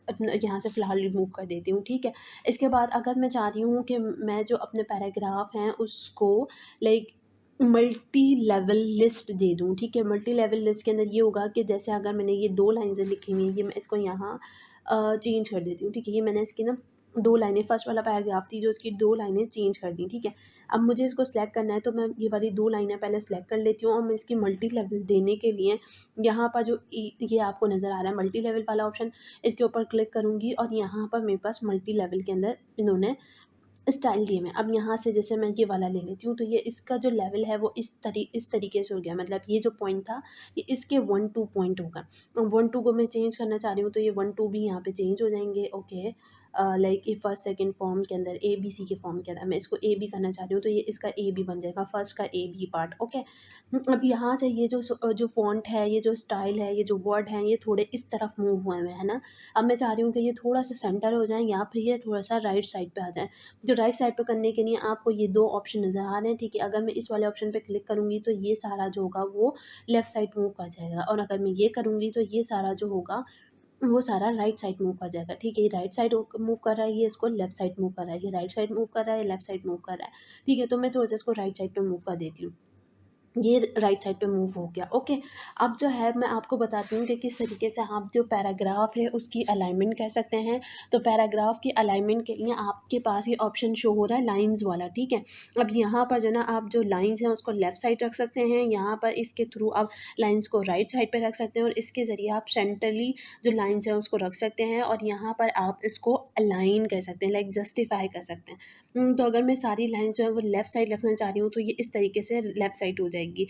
अपना यहाँ से फ़िलहाल रिमूव कर देती हूँ, ठीक है। इसके बाद अगर मैं चाह रही हूँ कि मैं जो अपने पैराग्राफ हैं उसको लाइक मल्टी लेवल लिस्ट दे दूँ, ठीक है। मल्टी लेवल लिस्ट के अंदर ये होगा कि जैसे अगर मैंने ये 2 लाइनें लिखी हुई हैं, ये मैं इसको यहाँ चेंज कर देती हूँ, ठीक है। ये मैंने इसकी ना 2 लाइनें, फर्स्ट वाला पैराग्राफ थी जो इसकी 2 लाइनें चेंज कर दी, ठीक है। अब मुझे इसको सिलेक्ट करना है तो मैं ये वाली 2 लाइनें पहले सिलेक्ट कर लेती हूँ और मैं इसकी मल्टी लेवल देने के लिए यहाँ पर जो ये आपको नज़र आ रहा है मल्टी लेवल वाला ऑप्शन, इसके ऊपर क्लिक करूँगी और यहाँ पर मेरे पास मल्टी लेवल के अंदर इन्होंने स्टाइल दिए हुए हैं। अब यहाँ से जैसे मैं ये वाला ले लेती हूँ तो ये इसका जो लेवल है वो इस तरीके से हो गया, मतलब ये जो पॉइंट था ये इसके 1-2 पॉइंट होगा। 1-2 को मैं चेंज करना चाह रही हूँ तो ये 1-2 भी यहाँ पे चेंज हो जाएंगे। ओके, लाइक ये फर्स्ट सेकंड फॉर्म के अंदर ABC के फॉर्म के अंदर मैं इसको AB करना चाह रही हूँ तो ये इसका AB बन जाएगा, फर्स्ट का AB पार्ट। ओके, अब यहाँ से ये जो फ़ॉन्ट है, ये जो स्टाइल है, ये जो वर्ड हैं, ये थोड़े इस तरफ मूव हुए हुए हैं ना। अब मैं चाह रही हूँ कि ये थोड़ा-सा सेंटर हो जाएँ या फिर ये थोड़ा-सा राइट साइड पे आ जाएँ। जो राइट साइड पे करने के लिए आपको ये 2 ऑप्शन नज़र आ रहे हैं, ठीक है। अगर मैं इस वाले ऑप्शन पे क्लिक करूँगी तो ये सारा जो होगा वो लेफ़्ट साइड मूव कर जाएगा और अगर मैं ये करूँगी तो ये सारा जो होगा वो सारा राइट साइड मूव कर जाएगा, ठीक है। ये राइट साइड मूव कर रहा है, ये इसको लेफ़्ट साइड मूव कर रहा है, ये राइट साइड मूव कर रहा है, ये लेफ़्ट साइड मूव कर रहा है, ठीक है। तो मैं थोड़ा-सा इसको राइट साइड पे मूव कर देती हूँ। ये राइट साइड पे मूव हो गया। ओके, अब जो है मैं आपको बताती हूँ कि किस तरीके से आप जो पैराग्राफ है उसकी अलाइनमेंट कर सकते हैं। तो पैराग्राफ की अलाइनमेंट के लिए आपके पास ये ऑप्शन शो हो रहा है लाइंस वाला, ठीक है। अब यहाँ पर जो ना आप जो लाइंस हैं उसको लेफ़्ट साइड रख सकते हैं, यहाँ पर इसके थ्रू आप लाइंस को राइट साइड पे रख सकते हैं और इसके ज़रिए आप सेंट्रली जो लाइंस हैं उसको रख सकते हैं और यहाँ पर आप इसको अलाइन कर सकते हैं, लाइक जस्टिफाई कर सकते हैं। तो अगर मैं सारी लाइंस जो है वो लेफ़्ट साइड रखना चाह रही हूँ तो ये इस तरीके से लेफ़्ट साइड हो जाएगी,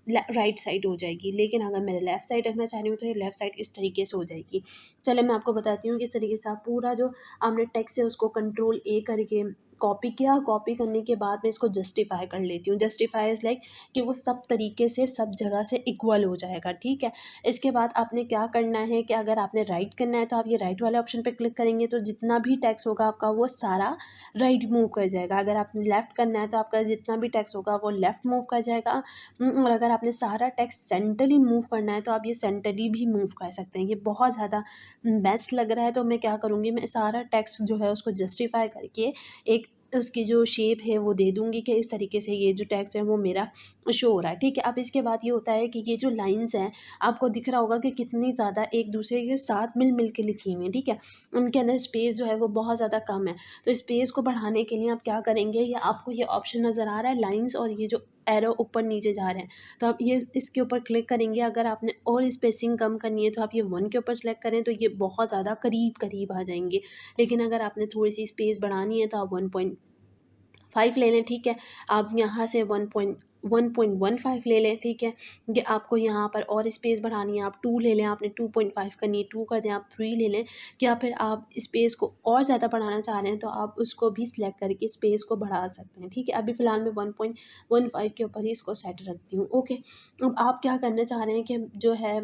राइट साइड हो जाएगी। लेकिन अगर मैं लेफ़्ट साइड रखना चाह रही हूँ तो ये लेफ़्ट साइड इस तरीके से हो जाएगी। चलिए मैं आपको बताती हूँ किस तरीके से आप पूरा जो आपने टेक्स्ट है उसको कंट्रोल ए करके कॉपी किया। कॉपी करने के बाद मैं इसको जस्टिफाई कर लेती हूँ। जस्टिफाई इज़ लाइक कि वो सब तरीके से सब जगह से इक्वल हो जाएगा, ठीक है। इसके बाद आपने क्या करना है कि अगर आपने राइट करना है तो आप ये राइट वाले ऑप्शन पे क्लिक करेंगे तो जितना भी टेक्स्ट होगा आपका वो सारा राइट मूव कर जाएगा। अगर आपने लेफ़्ट करना है तो आपका जितना भी टेक्स्ट होगा वो लेफ़्ट मूव कर जाएगा। और अगर आपने सारा टेक्स्ट सेंटरली मूव करना है तो आप ये सेंटरली भी मूव कर सकते हैं। ये बहुत ज़्यादा बेस्ट लग रहा है तो मैं क्या करूँगी, मैं सारा टेक्स्ट जो है उसको जस्टिफाई करके एक उसकी जो शेप है वो दे दूँगी कि इस तरीके से ये जो टेक्स्ट है वो मेरा शो हो रहा है, ठीक है। अब इसके बाद ये होता है कि ये जो लाइन्स हैं आपको दिख रहा होगा कि कितनी ज़्यादा एक दूसरे के साथ मिल के लिखी हुई हैं, ठीक है। उनके अंदर स्पेस जो है वो बहुत ज़्यादा कम है। तो स्पेस को बढ़ाने के लिए आप क्या करेंगे, या आपको ये ऑप्शन नज़र आ रहा है लाइन्स और ये जो एरो ऊपर नीचे जा रहे हैं, तो आप ये इसके ऊपर क्लिक करेंगे। अगर आपने और स्पेसिंग कम करनी है तो आप ये 1 के ऊपर सेलेक्ट करें तो ये बहुत ज़्यादा करीब आ जाएंगे। लेकिन अगर आपने थोड़ी सी स्पेस बढ़ानी है तो आप 1.5 ले लें, ठीक है। आप यहाँ से 1.15 ले लें, ठीक है। कि आपको यहाँ पर और स्पेस बढ़ानी है, आप 2 ले लें। आपने 2.5 करनी है, 2 कर दें, आप 3 ले लें। या फिर आप स्पेस को और ज़्यादा बढ़ाना चाह रहे हैं तो आप उसको भी सिलेक्ट करके स्पेस को बढ़ा सकते हैं, ठीक है। अभी फ़िलहाल मैं 1.15 के ऊपर ही इसको सेट रखती हूँ। ओके, अब आप क्या करना चाह रहे हैं कि जो है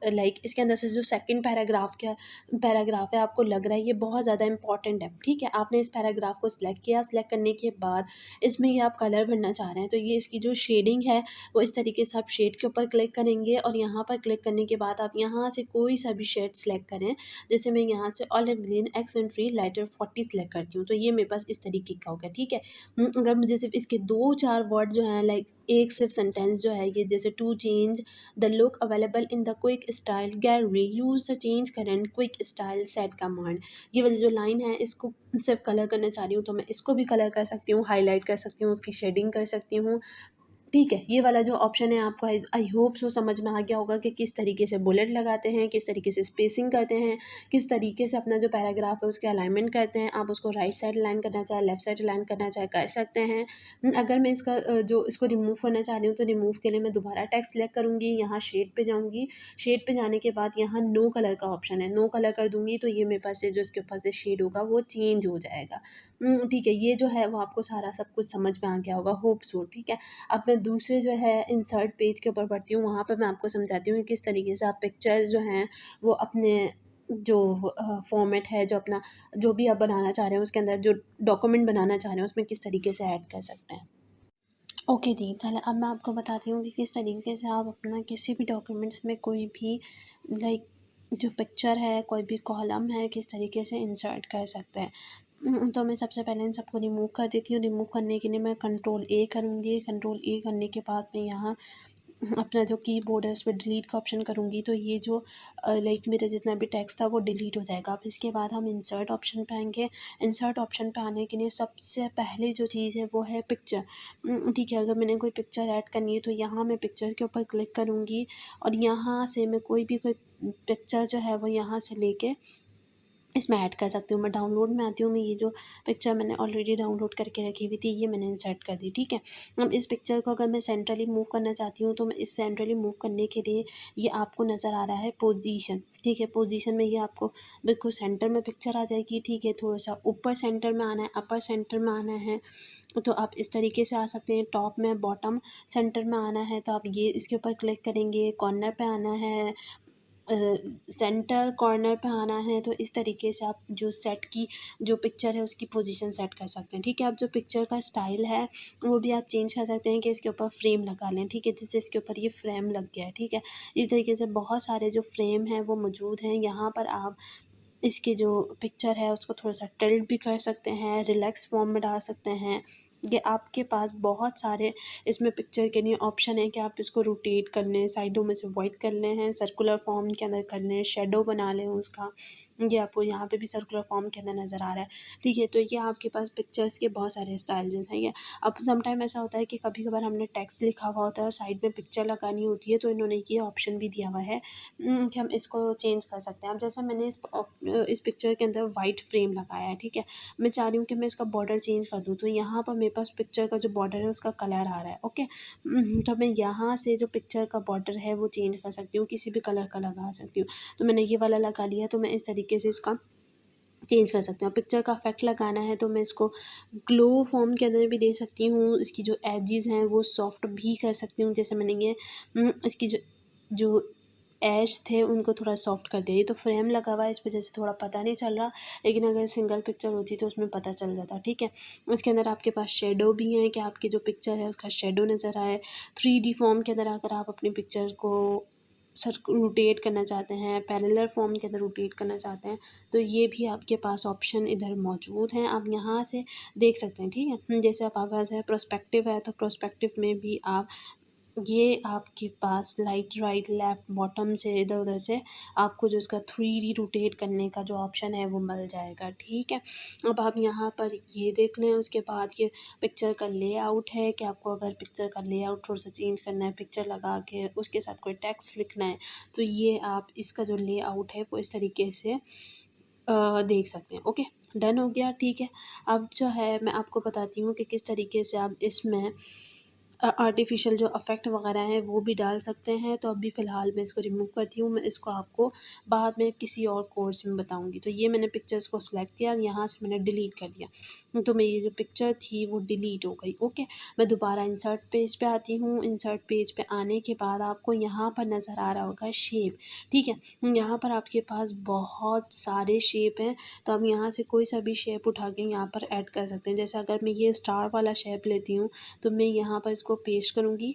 लाइक इसके अंदर से जो सेकंड पैराग्राफ है आपको लग रहा है ये बहुत ज़्यादा इंपॉर्टेंट है, ठीक है। आपने इस पैराग्राफ को सिलेक्ट किया। सिलेक्ट करने के बाद इसमें ये आप कलर भरना चाह रहे हैं तो ये इसकी जो शेडिंग है वो इस तरीके से आप शेड के ऊपर क्लिक करेंगे और यहाँ पर क्लिक करने के बाद आप यहाँ से कोई सा भी शेड सेलेक्ट करें। जैसे मैं यहाँ से olive green accent free lighter 40 select करती हूँ तो ये मेरे पास इस तरीके का हो गया, ठीक है। अगर मुझे सिर्फ इसके 2-4 वर्ड जो हैं लाइक एक सिर्फ सेंटेंस जो है ये, जैसे to change the look available in the quick style gallery use the change current quick style set command, ये वाली जो लाइन है इसको सिर्फ कलर करना चाह रही हूँ तो मैं इसको भी कलर कर सकती हूँ, हाईलाइट कर सकती हूँ, उसकी शेडिंग कर सकती हूँ, ठीक है। ये वाला जो ऑप्शन है आपको आई होप सो समझ में आ गया होगा कि किस तरीके से बुलेट लगाते हैं, किस तरीके से स्पेसिंग करते हैं, किस तरीके से अपना जो पैराग्राफ है उसके अलाइनमेंट करते हैं। आप उसको राइट साइड अलाइन करना चाहे, लेफ्ट साइड अलाइन करना चाहे कर सकते हैं। अगर मैं इसका जो इसको रिमूव करना चाह रही हूँ तो रिमूव के लिए मैं दोबारा टेक्स्ट सेलेक्ट करूँगी, यहाँ शेड पे जाऊँगी। शेड पे जाने के बाद यहाँ नो कलर का ऑप्शन है, नो कलर कर दूँगी तो ये मेरे पास से जो इसके ऊपर से शेड होगा वो चेंज हो जाएगा। ठीक है, ये जो है वो आपको सारा सब कुछ समझ में आ गया होगा होप सो, ठीक है। अब मैं दूसरे जो है इंसर्ट पेज के ऊपर बढ़ती हूँ, वहाँ पर मैं आपको समझाती हूँ कि किस तरीके से आप पिक्चर्स जो हैं वो अपने जो फॉर्मेट है, जो अपना जो भी आप बनाना चाह रहे हैं उसके अंदर जो डॉक्यूमेंट बनाना चाह रहे हैं उसमें किस तरीके से ऐड कर सकते हैं। ओके जी, चलो अब मैं आपको बताती हूँ कि किस तरीके से आप अपना किसी भी डॉक्यूमेंट्स में कोई भी लाइक जो पिक्चर है, कोई भी कॉलम है, किस तरीके से इंसर्ट कर सकते हैं। तो मैं सबसे पहले इन सबको रिमूव कर देती हूँ। रिमूव करने के लिए मैं कंट्रोल ए करूँगी। कंट्रोल ए करने के बाद मैं यहाँ अपना जो कीबोर्ड है उस पर डिलीट का ऑप्शन करूँगी तो ये जो लाइक मेरा जितना भी टेक्स्ट था वो डिलीट हो जाएगा। अब इसके बाद हम इंसर्ट ऑप्शन पे आएंगे। इंसर्ट ऑप्शन पे आने के लिए सबसे पहले जो चीज़ है वो है पिक्चर, ठीक है। अगर मैंने कोई पिक्चर ऐड करनी है तो यहाँ मैं पिक्चर के ऊपर क्लिक करूँगी और यहाँ से मैं कोई पिक्चर जो है वो यहाँ से लेके इसमें ऐड कर सकती हूँ। मैं डाउनलोड में आती हूँ, मैं ये जो पिक्चर मैंने ऑलरेडी डाउनलोड करके रखी हुई थी ये मैंने इंसर्ट कर दी, ठीक है। अब इस पिक्चर को अगर मैं सेंट्रली मूव करना चाहती हूँ तो मैं इस सेंट्रली मूव करने के लिए ये आपको नज़र आ रहा है पोजीशन, ठीक है। पोजीशन में ये आपको बिल्कुल सेंटर में पिक्चर आ जाएगी, ठीक है। थोड़ा सा ऊपर सेंटर में आना है, अपर सेंटर में आना है तो आप इस तरीके से आ सकते हैं। टॉप में बॉटम सेंटर में आना है तो आप ये इसके ऊपर क्लिक करेंगे। कॉर्नर पे आना है, सेंटर कॉर्नर पे आना है तो इस तरीके से आप जो सेट की जो पिक्चर है उसकी पोजीशन सेट कर सकते हैं, ठीक है। अब जो पिक्चर का स्टाइल है वो भी आप चेंज कर सकते हैं कि इसके ऊपर फ्रेम लगा लें, ठीक है। जिससे इसके ऊपर ये फ्रेम लग गया है, ठीक है। इस तरीके से बहुत सारे जो फ्रेम हैं वो मौजूद हैं। यहाँ पर आप इसकी जो पिक्चर है उसको थोड़ा सा टिल्ट भी कर सकते हैं, रिलैक्स फॉर्म में डाल सकते हैं। ये आपके पास बहुत सारे इसमें पिक्चर के लिए ऑप्शन है कि आप इसको रोटेट कर लें, साइडों में से वाइट कर लें हैं, सर्कुलर फॉर्म के अंदर कर लें, शेडो बना लें उसका। ये आपको यहाँ पे भी सर्कुलर फॉर्म के अंदर नज़र आ रहा है, ठीक है। तो ये आपके पास पिक्चर्स के बहुत सारे स्टाइल्स हैं ये। अब समटाइम ऐसा होता है कि कभी कभार हमने टेक्स्ट लिखा हुआ होता है और साइड में पिक्चर लगानी होती है, तो इन्होंने ये ऑप्शन भी दिया हुआ है कि हम इसको चेंज कर सकते हैं। अब जैसे मैंने इस पिक्चर के अंदर वाइट फ्रेम लगाया है, ठीक है। मैं चाह रही हूँ कि मैं इसका बॉर्डर चेंज कर दूँ, तो यहाँ पर मेरे पास पिक्चर का जो बॉर्डर है उसका कलर आ रहा है, ओके। तो मैं यहाँ से जो पिक्चर का बॉर्डर है वो चेंज कर सकती हूँ, किसी भी कलर का लगा सकती हूँ। तो मैंने ये वाला लगा लिया, तो मैं इस तरीके से इसका चेंज कर सकती हूँ। पिक्चर का इफेक्ट लगाना है तो मैं इसको ग्लो फॉर्म के अंदर भी दे सकती हूँ, इसकी जो एजेस हैं वो सॉफ्ट भी कर सकती हूँ। जैसे मैंने ये इसकी जो जो एज थे उनको थोड़ा सॉफ्ट कर दिया। ये तो फ्रेम लगा हुआ है, इस वजह से थोड़ा पता नहीं चल रहा, लेकिन अगर सिंगल पिक्चर होती तो उसमें पता चल जाता, ठीक है। इसके अंदर आपके पास शेडो भी हैं कि आपकी जो पिक्चर है उसका शेडो नज़र आए। 3D फॉर्म के अंदर अगर आप अपनी पिक्चर को रोटेट करना चाहते हैं, पैरेलल फॉर्म के अंदर रोटेट करना चाहते हैं, तो ये भी आपके पास ऑप्शन इधर मौजूद हैं, आप यहाँ से देख सकते हैं, ठीक है। जैसे आप पास है प्रोस्पेक्टिव है, तो प्रोस्पेक्टिव में भी आप ये आपके पास राइट लेफ़्ट बॉटम से इधर उधर से आपको जो इसका 3D रोटेट करने का जो ऑप्शन है वो मिल जाएगा, ठीक है। अब आप यहाँ पर ये देख लें। उसके बाद ये पिक्चर का लेआउट है कि आपको अगर पिक्चर का लेआउट थोड़ा सा चेंज करना है, पिक्चर लगा के उसके साथ कोई टेक्स्ट लिखना है, तो ये आप इसका जो लेआउट है वो इस तरीके से देख सकते हैं, ओके। डन हो गया, ठीक है। अब जो है मैं आपको बताती हूँ कि किस तरीके से आप इसमें आर्टिफ़िशियल जो इफ़ेक्ट वगैरह हैं वो भी डाल सकते हैं। तो अभी फ़िलहाल मैं इसको रिमूव करती हूँ, मैं इसको आपको बाद में किसी और कोर्स में बताऊँगी। तो ये मैंने पिक्चर्स को सिलेक्ट किया, यहाँ से मैंने डिलीट कर दिया, तो मेरी जो पिक्चर थी वो डिलीट हो गई, ओके। मैं दोबारा इंसर्ट पेज पे आती हूँ। इंसर्ट पेज पे आने के बाद आपको यहाँ पर नज़र आ रहा होगा शेप, ठीक है। यहाँ पर आपके पास बहुत सारे शेप हैं, तो आप यहाँ से कोई सा भी शेप उठा के यहाँ पर ऐड कर सकते हैं। जैसे अगर मैं ये स्टार वाला शेप लेती हूँ, तो मैं यहाँ पर इसको पेस्ट करूँगी,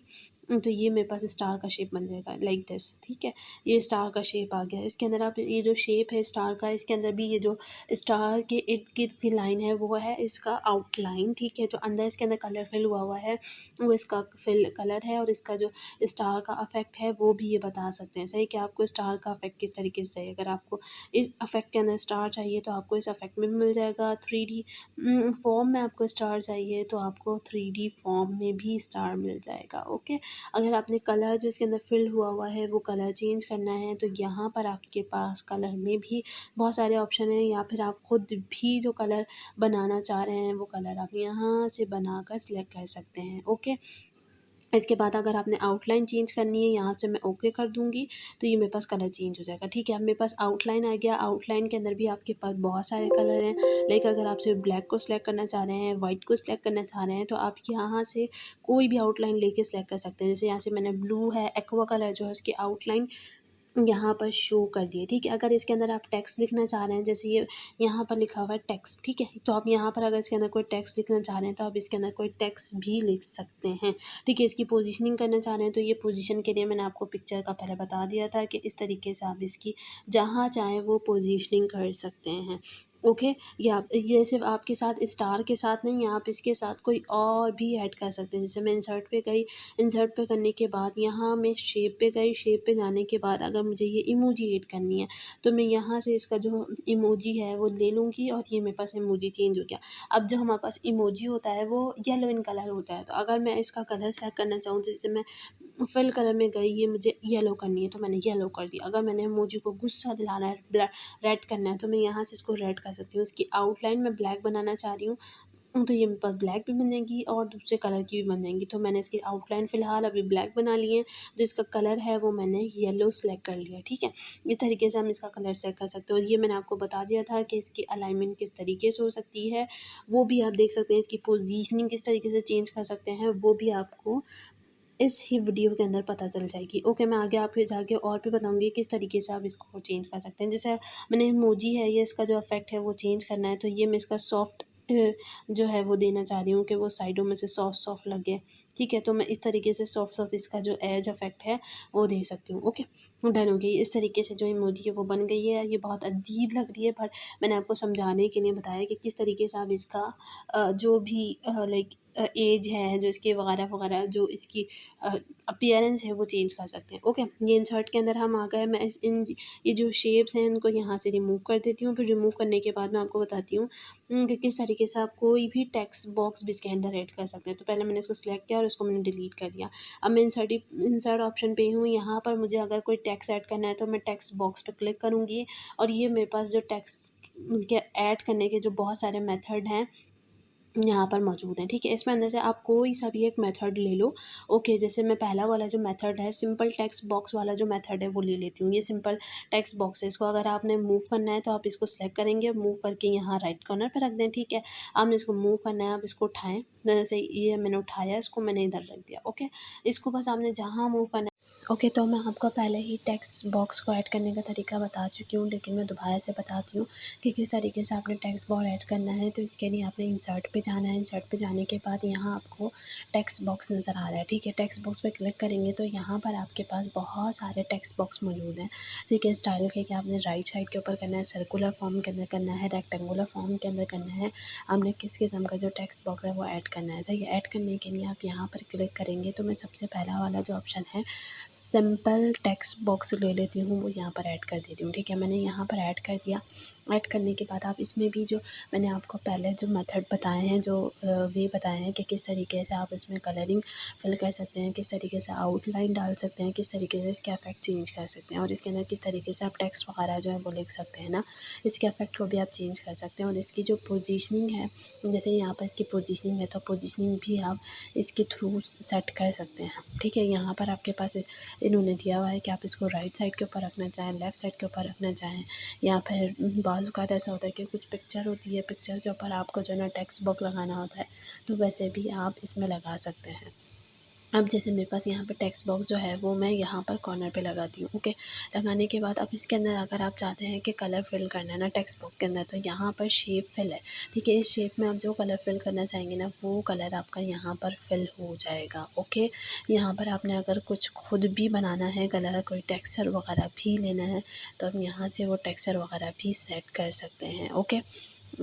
तो ये मेरे पास स्टार का शेप बन जाएगा लाइक दिस, ठीक है। ये स्टार का शेप आ गया। इसके अंदर आप ये जो शेप है स्टार का, इसके अंदर भी ये जो स्टार के इर्द गिर्द की लाइन है वो है इसका आउटलाइन, ठीक है। जो अंदर इसके अंदर कलर फिल हुआ है वो इसका फिल कलर है, और इसका जो स्टार का इफेक्ट है वो भी ये बता सकते हैं, सही, कि आपको स्टार का इफेक्ट किस तरीके से चाहिए। अगर आपको इस इफेक्ट के अंदर स्टार चाहिए तो आपको इस इफेक्ट में भी मिल जाएगा। 3D फॉर्म में आपको स्टार चाहिए तो आपको 3D फॉर्म में भी स्टार मिल जाएगा, ओके। अगर आपने कलर जो इसके अंदर फिल हुआ है वो कलर चेंज करना है, तो यहाँ पर आपके पास कलर में भी बहुत सारे ऑप्शन हैं, या फिर आप ख़ुद भी जो कलर बनाना चाह रहे हैं वो कलर आप यहाँ से बनाकर सिलेक्ट कर सकते हैं, ओके। इसके बाद अगर आपने आउटलाइन चेंज करनी है, यहाँ से मैं ओके कर दूँगी, तो ये मेरे पास कलर चेंज हो जाएगा, ठीक है। अब मेरे पास आउटलाइन आ गया। आउटलाइन के अंदर भी आपके पास बहुत सारे कलर हैं, लाइक अगर आप सिर्फ ब्लैक को सिलेक्ट करना चाह रहे हैं, वाइट को सिलेक्ट करना चाह रहे हैं, तो आप यहाँ से कोई भी आउटलाइन लेके सिलेक्ट कर सकते हैं। जैसे यहाँ से मैंने ब्लू है, एक्वा कलर जो है उसकी आउटलाइन यहाँ पर शो कर दिए, ठीक है। अगर इसके अंदर आप टेक्स्ट लिखना चाह रहे हैं, जैसे ये यहाँ पर लिखा हुआ है टेक्स्ट, ठीक है, तो आप यहाँ पर अगर इसके अंदर कोई टेक्स्ट लिखना चाह रहे हैं तो आप इसके अंदर कोई टेक्स्ट भी लिख सकते हैं, ठीक है। इसकी पोजीशनिंग करना चाह रहे हैं तो ये पोजीशन के लिए मैंने आपको पिक्चर का पहले बता दिया था कि इस तरीके से आप इसकी जहाँ चाहें वो पोजीशनिंग कर सकते हैं, ओके। या ये सिर्फ आपके साथ स्टार के साथ नहीं, आप इसके साथ कोई और भी ऐड कर सकते हैं। जैसे मैं इंसर्ट पे गई, इंसर्ट पे करने के बाद यहाँ मैं शेप पे गई, शेप पे जाने के बाद अगर मुझे ये इमोजी ऐड करनी है, तो मैं यहाँ से इसका जो इमोजी है वो ले लूँगी, और ये मेरे पास इमोजी चेंज हो गया। अब जो हमारे पास इमोजी होता है वो येलो इन कलर होता है, तो अगर मैं इसका कलर सेलेक्ट करना चाहूँ, जैसे मैं फिल कलर में गई, ये मुझे येलो करनी है तो मैंने येलो कर दी। अगर मैंने इमोजी को गुस्सा दिलाना है, रेड करना है, तो मैं यहाँ से इसको रेड कर सकती हूँ। इसकी आउटलाइन मैं ब्लैक बनाना चाह रही हूँ, तो ये मेरे पास ब्लैक भी बन जाएगी और दूसरे कलर की भी बन जाएंगी। तो मैंने इसकी आउटलाइन फ़िलहाल अभी ब्लैक बना ली है, जो इसका कलर है वो मैंने येलो सेलेक्ट कर लिया, ठीक है। इस तरीके से हम इसका कलर सेलेक्ट कर सकते हो। ये मैंने आपको बता दिया था कि इसकी अलाइनमेंट किस तरीके से हो सकती है, वो भी आप देख सकते हैं। इसकी पोजीशनिंग किस तरीके से चेंज कर सकते हैं वो भी आपको इस ही वीडियो के अंदर पता चल जाएगी, ओके। मैं आगे आपको जाके और भी बताऊँगी किस तरीके से आप इसको चेंज कर सकते हैं। जैसे मैंने इमोजी है, ये इसका जो इफेक्ट है वो चेंज करना है, तो ये मैं इसका सॉफ्ट जो है वो देना चाह रही हूँ कि वो साइडों में से सॉफ्ट सॉफ्ट लगे, ठीक है। तो मैं इस तरीके से सॉफ्ट सॉफ्ट इसका जो एज इफेक्ट है वो दे सकती हूँ, ओके। डन हो गई। इस तरीके से जो इमोजी है वो बन गई है। ये बहुत अजीब लग रही है, पर मैंने आपको समझाने के लिए बताया कि किस तरीके से आप इसका जो भी लाइक एज है, जो इसकी वगैरह वगैरह जो इसकी अपीयरेंस है वो चेंज कर सकते हैं। ओके, ये इंसर्ट के अंदर हम आ गए। मैं ये जो शेप्स हैं इनको यहाँ से रिमूव कर देती हूँ। फिर रिमूव करने के बाद मैं आपको बताती हूँ कि किस तरीके से आप कोई भी टेक्स्ट बॉक्स भी इसके अंदर ऐड कर सकते हैं। तो पहले मैंने इसको सिलेक्ट किया और इसको मैंने डिलीट कर दिया। अब मैं इंसर्ट ऑप्शन पे हूँ। यहाँ पर मुझे अगर कोई टेक्स्ट ऐड करना है तो मैं टेक्स्ट बॉक्स पे क्लिक करूँगी और ये मेरे पास जो टेक्स्ट के ऐड करने के जो बहुत सारे मेथड हैं यहाँ पर मौजूद हैं। ठीक है, इसमें अंदर से आप कोई सा भी एक मेथड ले लो। ओके, जैसे मैं पहला वाला जो मेथड है, सिंपल टेक्स्ट बॉक्स वाला जो मेथड है वो ले लेती हूँ। ये सिंपल टेक्स्ट बॉक्स है, इसको अगर आपने मूव करना है तो आप इसको सेलेक्ट करेंगे, मूव करके यहाँ राइट कॉर्नर पर रख दें। ठीक है, आपने इसको मूव करना है, आप इसको उठाएं, जैसे ये मैंने उठाया, इसको मैंने इधर रख दिया। ओके, इसको बस आपने जहाँ मूव करना है। ओके, तो मैं आपको पहले ही टेक्स्ट बॉक्स को ऐड करने का तरीका बता चुकी हूँ, लेकिन मैं दोबारा से बताती हूँ कि किस तरीके से आपने टेक्स्ट बॉक्स ऐड करना है। तो इसके लिए आपने इंसर्ट पे जाना है। इंसर्ट पे जाने के बाद यहाँ आपको टेक्स्ट बॉक्स नज़र आ रहा है। ठीक है, टेक्स्ट बॉक्स पे क्लिक करेंगे तो यहाँ पर आपके पास बहुत सारे टेक्स्ट बॉक्स मौजूद हैं। ठीक है, स्टाइल के क्या आपने राइट साइड के ऊपर करना है, सर्कुलर फॉर्म के अंदर करना है, रेक्टेंगुलर फॉर्म के अंदर करना है, आपने किस किस्म का जो टेक्स्ट बॉक्स है वो ऐड करना है। तो ये ऐड करने के लिए आप यहाँ पर क्लिक करेंगे तो मैं सबसे पहला वाला जो ऑप्शन है सिंपल टेक्स्ट बॉक्स ले लेती हूँ, वो यहाँ पर ऐड कर देती हूँ। ठीक है, मैंने यहाँ पर ऐड कर दिया। ऐड करने के बाद आप इसमें भी जो मैंने आपको पहले जो मेथड बताए हैं, जो वे बताए हैं कि किस तरीके से आप इसमें कलरिंग फिल कर सकते हैं, किस तरीके से आउटलाइन डाल सकते हैं, किस तरीके से इसके इफेक्ट चेंज कर सकते हैं और इसके अंदर किस तरीके से आप टेक्स्ट वगैरह जो है वो लिख सकते हैं ना, इसके इफेक्ट को भी आप चेंज कर सकते हैं। और इसकी जो पोजीशनिंग है, जैसे यहाँ पर इसकी पोजीशनिंग है तो पोजीशनिंग भी आप इसके थ्रू सेट कर सकते हैं। ठीक है, यहाँ पर आपके पास इन्होंने दिया हुआ है कि आप इसको राइट साइड के ऊपर रखना चाहें, लेफ़्ट साइड के ऊपर रखना चाहें, या फिर बाज़ औक़ात ऐसा होता है कि कुछ पिक्चर होती है, पिक्चर के ऊपर आपको जो है ना टेक्स्ट बॉक्स लगाना होता है, तो वैसे भी आप इसमें लगा सकते हैं। अब जैसे मेरे पास यहाँ पे टेक्स्ट बॉक्स जो है वो मैं यहाँ पर कॉर्नर पे लगाती हूँ। ओके, लगाने के बाद अब इसके अंदर अगर आप चाहते हैं कि कलर फिल करना है ना टेक्स्ट बॉक्स के अंदर, तो यहाँ पर शेप फिल है। ठीक है, इस शेप में आप जो कलर फिल करना चाहेंगे ना, वो कलर आपका यहाँ पर फिल हो जाएगा। ओके, यहाँ पर आपने अगर कुछ खुद भी बनाना है कलर, कोई टेक्सचर वगैरह भी लेना है, तो आप यहाँ से वो टेक्सचर वगैरह भी सेट कर सकते हैं। ओके,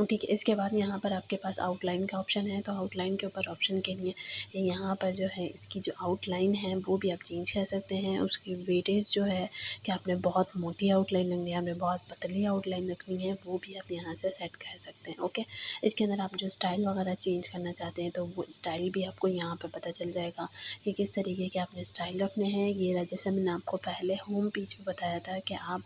ठीक है, इसके बाद यहाँ पर आपके पास आउटलाइन का ऑप्शन है, तो आउटलाइन के ऊपर ऑप्शन के लिए यहाँ पर जो है इसकी जो आउटलाइन है वो भी आप चेंज कर सकते हैं। उसकी वेटेज जो है कि आपने बहुत मोटी आउटलाइन रखनी है, आपने बहुत पतली आउटलाइन रखनी है, वो भी आप यहाँ से सेट कर सकते हैं। ओके, इसके अंदर आप जो स्टाइल वगैरह चेंज करना चाहते हैं तो वो स्टाइल भी आपको यहाँ पर पता चल जाएगा कि किस तरीके के आपने स्टाइल रखने हैं। ये जैसे मैंने आपको पहले होम पेज पे बताया था कि आप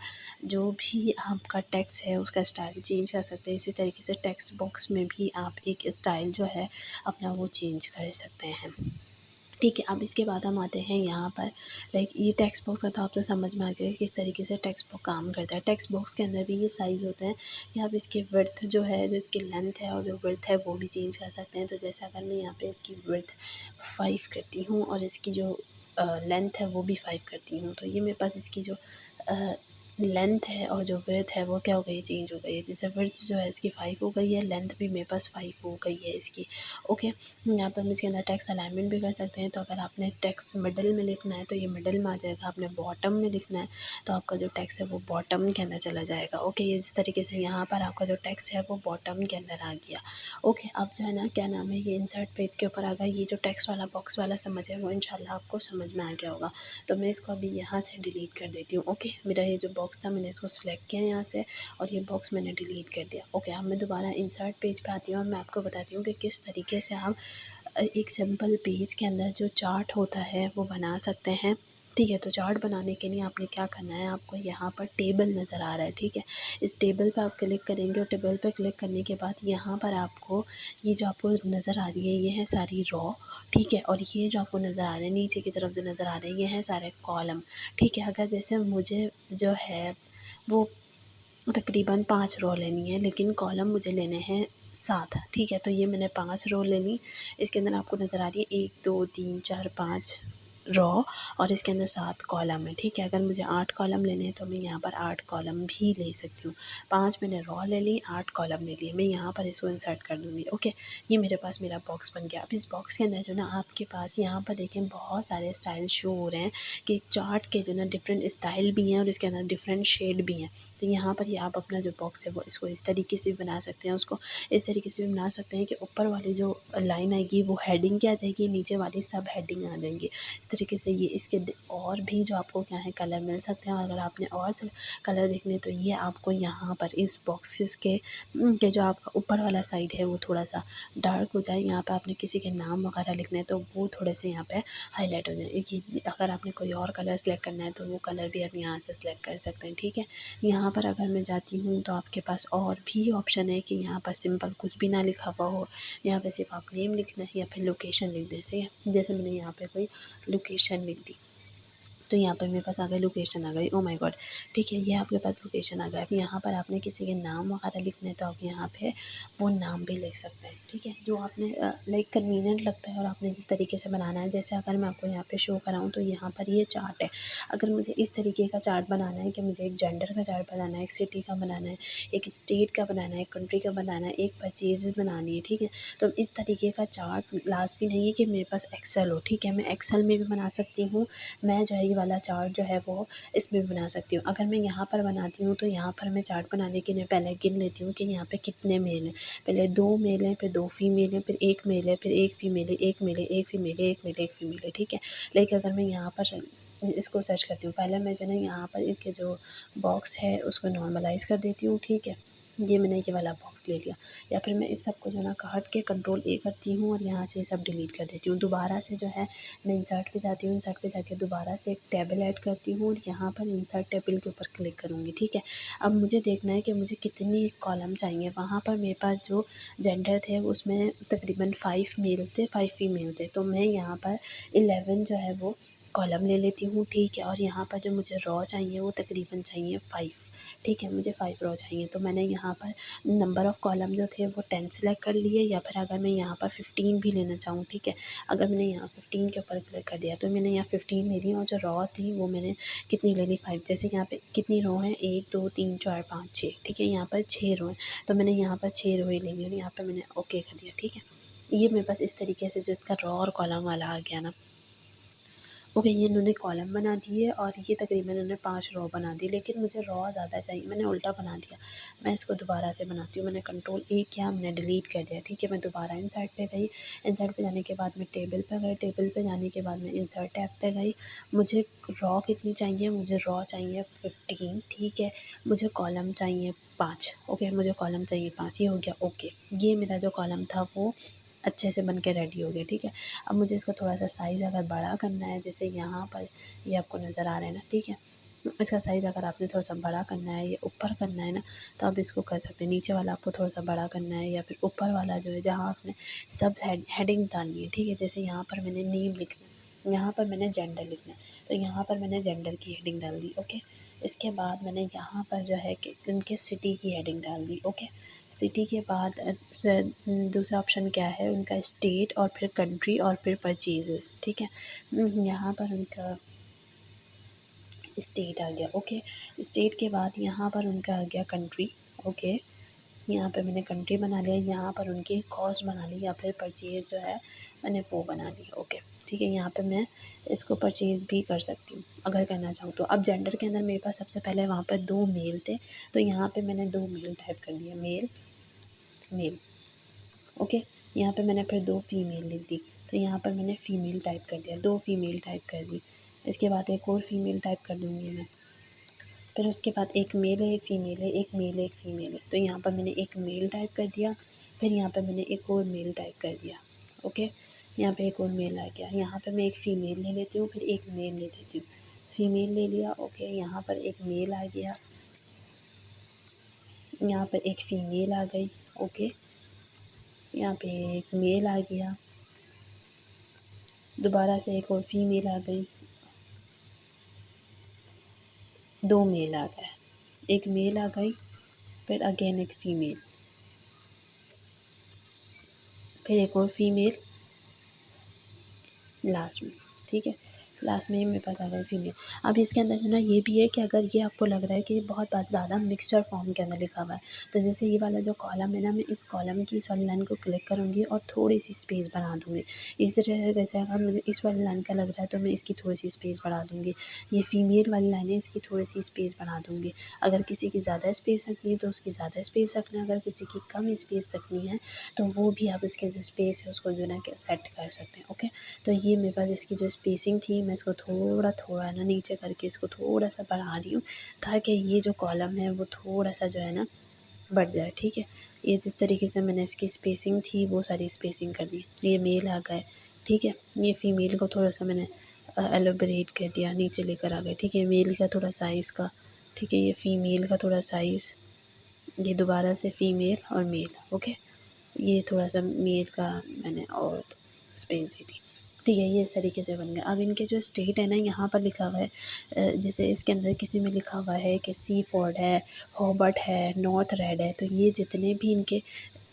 जो भी आपका टेक्स्ट है उसका स्टाइल चेंज कर सकते हैं, इसी तरीके से टेक्स्ट बॉक्स में भी आप एक स्टाइल जो है अपना वो चेंज कर सकते हैं। ठीक है, अब इसके बाद हम आते हैं यहाँ पर लाइक ये टेक्स्ट बॉक्स का, तो आप तो समझ में आ गया किस तरीके से टेक्स्ट बॉक्स काम करता है। टेक्स्ट बॉक्स के अंदर भी ये साइज़ होते हैं कि आप इसकी विड्थ जो है, जो इसकी लेंथ है और जो विड्थ है वो भी चेंज कर सकते हैं। तो जैसे अगर मैं यहाँ पे इसकी विड्थ 5 करती हूँ और इसकी जो लेंथ है वो भी 5 करती हूँ, तो ये मेरे पास इसकी जो लेंथ है और जो विड्थ है वो क्या हो गई है, चेंज हो गई है। जैसे विड्थ जो है इसकी 5 हो गई है, लेंथ भी मेरे पास 5 हो गई है इसकी। ओके, यहाँ पर हम इसके अंदर टेक्स्ट अलाइनमेंट भी कर सकते हैं। तो अगर आपने टेक्स्ट मिडल में लिखना है तो ये मिडल में आ जाएगा, आपने बॉटम में लिखना है तो आपका जो टेक्स्ट है वो बॉटम के अंदर चला जाएगा। ओके, ये इस तरीके से यहाँ पर आपका जो टेक्स्ट है वो बॉटम के अंदर आ गया। ओके, अब जो है ना क्या नाम है, ये इंसर्ट पेज के ऊपर आ गया। ये जो टेक्स्ट वाला बॉक्स वाला समझ है वो इंशाल्लाह आपको समझ में आ गया होगा। तो मैं इसको अभी यहाँ से डिलीट कर देती हूँ। ओके, मेरा ये जो बॉक्स था मैंने इसको सेलेक्ट किया यहाँ से और ये बॉक्स मैंने डिलीट कर दिया। ओके, अब मैं दोबारा इंसर्ट पेज पे आती हूँ और मैं आपको बताती हूँ कि किस तरीके से आप एक सिंपल पेज के अंदर जो चार्ट होता है वो बना सकते हैं। ठीक है, तो चार्ट बनाने के लिए आपने क्या करना है, आपको यहाँ पर टेबल नज़र आ रहा है। ठीक है, इस टेबल पर आप क्लिक करेंगे और टेबल पर क्लिक करने के बाद यहाँ पर आपको ये जो आपको नज़र आ रही है ये है सारी रॉ। ठीक है, और ये जो आपको नज़र आ रहे हैं नीचे की तरफ जो नज़र आ रहे हैं ये हैं सारे कॉलम। ठीक है, अगर जैसे मुझे जो है वो तकरीबन 5 रो लेनी है, लेकिन कॉलम मुझे लेने हैं 7। ठीक है, तो ये मैंने 5 रो ले ली। इसके अंदर आपको नज़र आ रही है 1 2 3 4 5 रॉ और इसके अंदर 7 कॉलम है, ठीक है। अगर मुझे 8 कॉलम लेने हैं तो मैं यहाँ पर 8 कॉलम भी ले सकती हूँ। 5 मैंने रॉ ले ली, 8 कॉलम ले लिए, मैं यहाँ पर इसको इंसर्ट कर दूँगी। ओके, ये मेरे पास मेरा बॉक्स बन गया। अब इस बॉक्स के अंदर जो ना आपके पास यहाँ पर देखें बहुत सारे स्टाइल शो हो रहे हैं कि चार्ट के जो ना डिफरेंट स्टाइल भी हैं और इसके अंदर डिफरेंट शेड भी हैं। तो यहाँ पर ये आप अपना जो बॉक्स है वो इसको इस तरीके से भी बना सकते हैं, उसको इस तरीके से भी बना सकते हैं कि ऊपर वाली जो लाइन आएगी वो हेडिंग की आ जाएगी, नीचे वाली सब हेडिंग आ जाएंगी। इस तरीके से ये इसके और भी जो आपको क्या है कलर मिल सकते हैं। अगर आपने और से कलर देखने तो ये आपको यहाँ पर इस बॉक्सेस के जो आपका ऊपर वाला साइड है वो थोड़ा सा डार्क हो जाए। यहाँ पे आपने किसी के नाम वगैरह लिखने हैं तो वो थोड़े से यहाँ पे हाईलाइट हो जाए। ये अगर आपने कोई और कलर सेलेक्ट करना है तो वो कलर भी आप यहाँ से सिलेक्ट कर सकते हैं, ठीक है। यहाँ पर अगर मैं जाती हूँ तो आपके पास और भी ऑप्शन है कि यहाँ पर सिंपल कुछ भी ना लिखा हुआ हो, यहाँ पे सिर्फ आप नेम लिखना है या फिर लोकेशन लिख देते हैं। जैसे मैंने यहाँ पे कोई लोकेशन लिख दी तो यहाँ पर मेरे पास आ गई लोकेशन आ गई। ओ माय गॉड, ठीक है, ये आपके पास लोकेशन आ गया। अब यहाँ पर आपने किसी के नाम वगैरह लिखने तो आप यहाँ पे वो नाम भी लिख सकते हैं, ठीक है, जो आपने लाइक कन्वीनियंट लगता है और आपने जिस तरीके से बनाना है। जैसे अगर मैं आपको यहाँ पे शो कराऊँ तो यहाँ पर ये चार्ट है। अगर मुझे इस तरीके का चार्ट बनाना है कि मुझे एक जेंडर का चार्ट बनाना है, एक सिटी का बनाना है, एक स्टेट का बनाना है, एक कंट्री का बनाना है, एक परचेज बनानी है, ठीक है। तो इस तरीके का चार्ट लाजमी नहीं है कि मेरे पास एक्सेल हो, ठीक है। मैं एक्सेल में भी बना सकती हूँ, मैं जो है ये वाला चार्ट जो है वो इसमें भी बना सकती हूँ। अगर मैं यहाँ पर बनाती हूँ तो यहाँ पर मैं चार्ट बनाने के लिए पहले गिन लेती हूँ कि यहाँ पे कितने मेल हैं। पहले 2 मेल हैं, फिर 2 फीमेल हैं, फिर 1 मेल है, फिर 1 फीमेल है, 1 मेल है, 1 फीमेल है, 1 मेल है, 1 फीमेल है, ठीक है। लेकिन अगर मैं यहाँ पर इसको सर्च करती हूँ, पहले मैं जो है यहाँ पर इसके जो बॉक्स है उसको नॉर्मलाइज़ कर देती हूँ, ठीक है। ये मैंने ये वाला बॉक्स ले लिया, या फिर मैं इस सब को जो ना काट के कंट्रोल ए करती हूँ और यहाँ से सब डिलीट कर देती हूँ। दोबारा से जो है मैं इंसर्ट पे जाती हूँ, इंसर्ट पे जाके दोबारा से एक टेबल ऐड करती हूँ और यहाँ पर इंसर्ट टेबल के ऊपर क्लिक करूँगी, ठीक है। अब मुझे देखना है कि मुझे कितनी कॉलम चाहिए। वहाँ पर मेरे पास जो जेंडर थे उसमें तकरीबन 5 मेल थे, 5 फीमेल थे, तो मैं यहाँ पर 11 जो है वो कॉलम ले लेती हूँ, ठीक है। और यहाँ पर जो मुझे रॉ चाहिए वो तकरीबन चाहिए 5, ठीक है, मुझे 5 रॉ चाहिए। तो मैंने यहाँ पर नंबर ऑफ़ कॉलम जो थे वो 10 सेलेक्ट कर लिए, या फिर अगर मैं यहाँ पर 15 भी लेना चाहूँ, ठीक है। अगर मैंने यहाँ 15 के ऊपर क्लिक कर दिया तो मैंने यहाँ 15 ले ली और जो रॉ थी वो मैंने कितनी ले ली 5। जैसे यहाँ पे कितनी रो हैं 1 2 3 4 5 6, ठीक है। यहाँ पर 6 रो हैं तो मैंने यहाँ पर 6 रोएँ ले ली और यहाँ पर मैंने ओके कर दिया, ठीक है। ये मेरे पास इस तरीके से जो इसका रॉ और कॉलम वाला आ गया ना। ओके, ये इन्होंने कॉलम बना दिए और ये तकरीबन इन्होंने 5 रो बना दी, लेकिन मुझे रॉ ज़्यादा चाहिए, मैंने उल्टा बना दिया। मैं इसको दोबारा से बनाती हूँ, मैंने कंट्रोल ए किया, मैंने डिलीट कर दिया, ठीक है। मैं दोबारा इंसर्ट पे गई, इंसर्ट पे जाने के बाद मैं टेबल पे गई, टेबल पे जाने के बाद मैं इंसर्ट टैब पे गई। मुझे रॉ कितनी चाहिए, मुझे रॉ चाहिए 15, ठीक है। मुझे कॉलम चाहिए 5, ओके, मुझे कॉलम चाहिए 5, ये हो गया ओके। ये मेरा जो कॉलम था वो अच्छे से बन के रेडी हो गया, ठीक है। अब मुझे इसका थोड़ा-सा साइज़ अगर बड़ा करना है, जैसे यहाँ पर ये आपको नज़र आ रहा है ना, ठीक है। इसका साइज़ अगर आपने थोड़ा-सा बड़ा करना है या ऊपर करना है ना, तो आप इसको कर सकते हैं। नीचे वाला आपको थोड़ा-सा बड़ा करना है या फिर ऊपर वाला जो है जहाँ आपने सब हेडिंग डालनी है, ठीक है। जैसे यहाँ पर मैंने नेम लिखना है, यहाँ पर मैंने जेंडर लिखना है, तो यहाँ पर मैंने जेंडर की हेडिंग डाल दी, ओके। इसके बाद मैंने यहाँ पर जो है कि उनके सिटी की हेडिंग डाल दी, ओके। सिटी के बाद दूसरा ऑप्शन क्या है उनका, स्टेट और फिर कंट्री और फिर परचेजेस, ठीक है। यहाँ पर उनका स्टेट आ गया, ओके। स्टेट के बाद यहाँ पर उनका आ गया कंट्री, ओके। यहाँ पे मैंने कंट्री बना लिया, यहाँ पर उनकी कॉस्ट बना ली या फिर परचेज़ जो है मैंने वो बना लिया, ओके, ठीक है। यहाँ पे मैं इसको परचेज़ भी कर सकती हूँ अगर करना चाहूँ तो। अब जेंडर के अंदर मेरे पास सबसे पहले वहाँ पर 2 मेल थे, तो यहाँ पे मैंने 2 मेल टाइप कर दिया, मेल मेल, ओके। यहाँ पे मैंने फिर 2 फीमेल लिख दी, तो यहाँ पर मैंने फ़ीमेल टाइप कर दिया, 2 फीमेल टाइप कर दी। इसके बाद एक और फीमेल टाइप कर दूँगी मैं, फिर उसके बाद एक मेल है, एक फ़ीमेल है, एक मेल है, एक फ़ीमेल है, तो यहाँ पर मैंने एक मेल टाइप कर दिया, फिर यहाँ पर मैंने एक और मेल टाइप कर दिया, ओके। यहाँ पे एक और मेल आ गया, यहाँ पे मैं एक फ़ीमेल ले लेती हूँ, फिर एक मेल ले लेती हूँ, फ़ीमेल ले लिया, ओके। यहाँ पर एक मेल आ गया, यहाँ पर एक फ़ीमेल आ गई, ओके। यहाँ पे एक मेल आ गया, दोबारा से एक और फीमेल आ गई, 2 मेल आ गए, एक मेल आ गई, फिर अगेन एक फ़ीमेल, फिर एक और फीमेल लास्ट में, ठीक है। लास्ट में ही मेरे पास आ गया फीमेल। अब इसके अंदर जो ना ये भी है कि अगर ये आपको लग रहा है कि बहुत ज़्यादा मिक्सचर फॉर्म के अंदर लिखा हुआ है, तो जैसे ये वाला जो कॉलम है ना, मैं इस कॉलम की इस वाली लाइन को क्लिक करूँगी और थोड़ी सी स्पेस बढ़ा दूँगी। इस तरह जैसे अगर मुझे इस वाली लाइन का लग रहा है तो मैं इसकी थोड़ी सी स्पेस बढ़ा दूँगी। ये फीमेल वाली लाइन है, इसकी थोड़ी सी स्पेस बढ़ा दूँगी। अगर किसी की ज़्यादा स्पेस रखनी है तो उसकी ज़्यादा स्पेस रखना है, अगर किसी की कम स्पेस रखनी है तो वो भी आप इसके जो स्पेस है उसको जो ना सेट कर सकते हैं। ओके, तो ये मेरे पास इसकी जो स्पेसिंग थी, मैं इसको थोड़ा थोड़ा ना नीचे करके इसको थोड़ा सा बढ़ा रही हूँ, ताकि ये जो कॉलम है वो थोड़ा सा जो है ना बढ़ जाए। ठीक है, ये जिस तरीके से मैंने इसकी स्पेसिंग थी वो सारी स्पेसिंग कर दी। ये मेल आ गए। ठीक है, ये फीमेल को थोड़ा सा मैंने एलोबरेट कर दिया, नीचे लेकर आ गए। ठीक है, मेल का थोड़ा साइज़ का। ठीक है, ये फीमेल का थोड़ा साइज़, ये दोबारा से फीमेल और मेल। ओके, ये थोड़ा सा मेल का मैंने और स्पेस दी थी। ठीक है, ये इस तरीके से बन गया। अब इनके जो स्टेट है ना, यहाँ पर लिखा हुआ है जैसे इसके अंदर किसी में लिखा हुआ है कि सी फोर्ड है, हॉबर्ट है, नॉर्थ रेड है, तो ये जितने भी इनके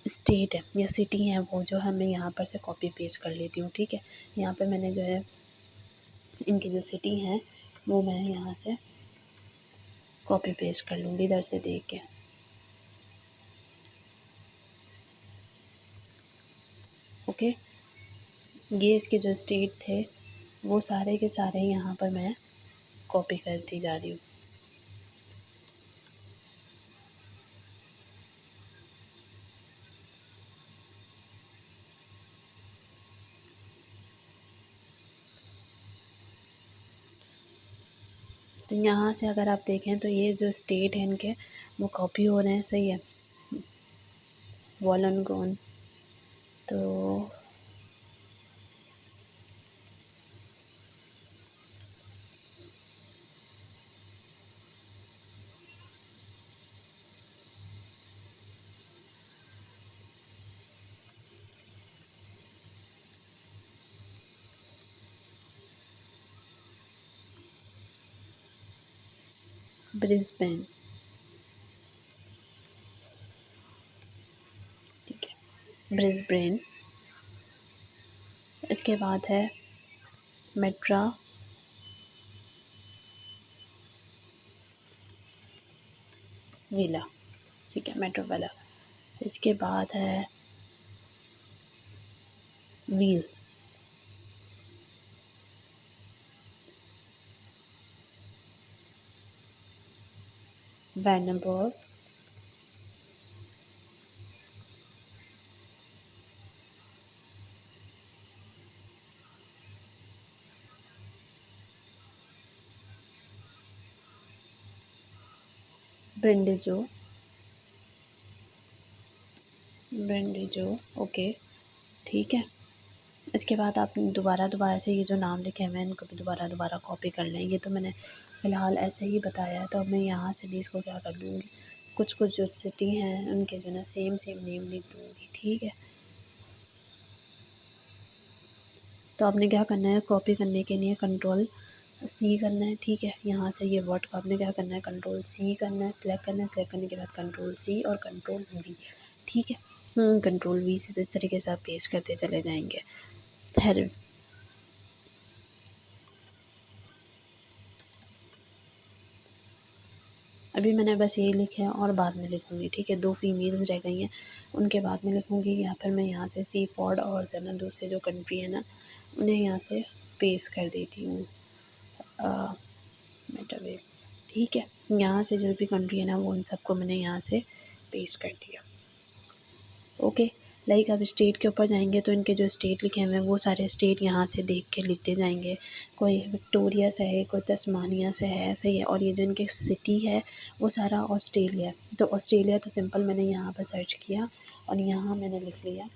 स्टेट है या सिटी हैं वो जो है मैं यहाँ पर से कॉपी पेस्ट कर लेती हूँ। ठीक है, यहाँ पे मैंने जो है इनकी जो सिटी हैं वो मैं यहाँ से कॉपी पेस्ट कर लूँगी इधर से देख के। ओके, ये इसके जो स्टेट थे वो सारे के सारे यहाँ पर मैं कॉपी करती जा रही हूँ। तो यहाँ से अगर आप देखें तो ये जो स्टेट है इनके वो कॉपी हो रहे हैं। सही है, वॉलंगोन, तो ब्रिस्बेन। ठीक है, ब्रिस्बेन। इसके बाद है मेट्रा विला। ठीक है, मेट्रो विला। इसके बाद है व्हील। वैनबर्ग, ब्रिंडिजो, ब्रिंडिजो। ओके, ठीक है। इसके बाद आप दोबारा से ये जो नाम लिखे हैं मैं इनको भी दोबारा कॉपी कर लें। ये तो मैंने फ़िलहाल ऐसे ही बताया है, तो अब मैं यहाँ से भी इसको क्या कर लूँगी, कुछ कुछ जो सिटी हैं उनके जो ना सेम नेम लिख दूँगी। ठीक है, तो आपने क्या करना है, कॉपी करने के लिए कंट्रोल सी करना है। ठीक है, यहाँ से ये वर्ड को आपने क्या करना है, कंट्रोल सी करना है, सेलेक्ट करना है, सेलेक्ट करने के बाद कंट्रोल सी और कंट्रोल वी। ठीक है, कंट्रोल वी से इस तरीके से आप पेस्ट करते चले जाएंगे। खैर, अभी मैंने बस यही लिखे हैं और बाद में लिखूँगी। ठीक है, 2 फीमेल्स रह गई हैं, उनके बाद में लिखूँगी। या फिर मैं यहाँ से सी फॉर्ड और जो ना दूसरे जो कंट्री है ना उन्हें यहाँ से पेस्ट कर देती हूँ, मेटावेल। ठीक है, यहाँ से जो भी कंट्री है ना वो उन सबको मैंने यहाँ से पेस्ट कर दिया। ओके, लाइक अब स्टेट के ऊपर जाएंगे तो इनके जो स्टेट लिखे हुए हैं वो सारे स्टेट यहाँ से देख के लिखते जाएंगे। कोई विक्टोरिया से है, कोई तस्मानिया से है। सही है, और ये जो इनके सिटी है वो सारा ऑस्ट्रेलिया है। तो ऑस्ट्रेलिया तो सिंपल मैंने यहाँ पर सर्च किया और यहाँ मैंने लिख लिया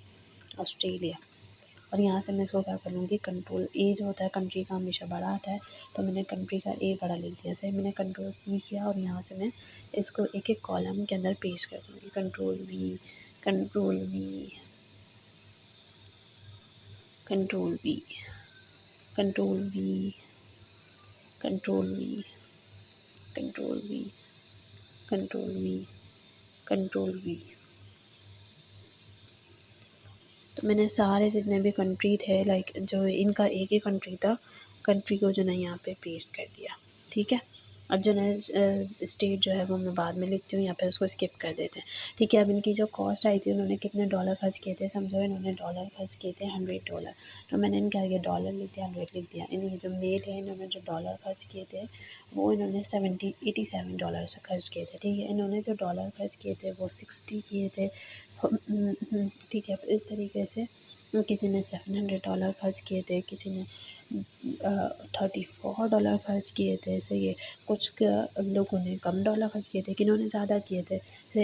ऑस्ट्रेलिया। और यहाँ से मैं इसको क्या कर लूँगी, कंट्रोल ए जो होता है कंट्री का हमेशा बड़ा आता है, तो मैंने कंट्री का ए बड़ा लिख दिया। सही, मैंने कंट्रोल सी किया और यहाँ से मैं इसको एक एक कॉलम के अंदर पेस्ट कर दूँगी। Control we, control we, control we, control we, control we, control we, control we, control we. तो मैंने सारे जितने भी कंट्री थे, लाइक जो इनका एक ही कंट्री था, कंट्री को जो ना यहाँ पे पेस्ट कर दिया। ठीक है, अब जो है स्टेट जो है वो मैं बाद में लिखती हूँ, यहाँ पे उसको स्किप कर देते हैं। ठीक है, अब इनकी जो कॉस्ट आई थी, उन्होंने कितने डॉलर खर्च किए थे, समझो इन्होंने डॉलर खर्च किए थे $100। तो मैंने इनका ये डॉलर लिख दिया, 100 लिख दिया। इनके जो मेल है, इन्होंने जो डॉलर खर्च किए थे वो इन्होंने $87 से खर्च किए थे। ठीक है, इन्होंने जो डॉलर खर्च किए थे वो 60 किए थे। ठीक है, इस तरीके से किसी ने $700 खर्च किए थे, किसी ने $34 खर्च किए थे। सही है, कुछ लोगों ने कम डॉलर खर्च किए थे, किन्होंने ज़्यादा किए थे।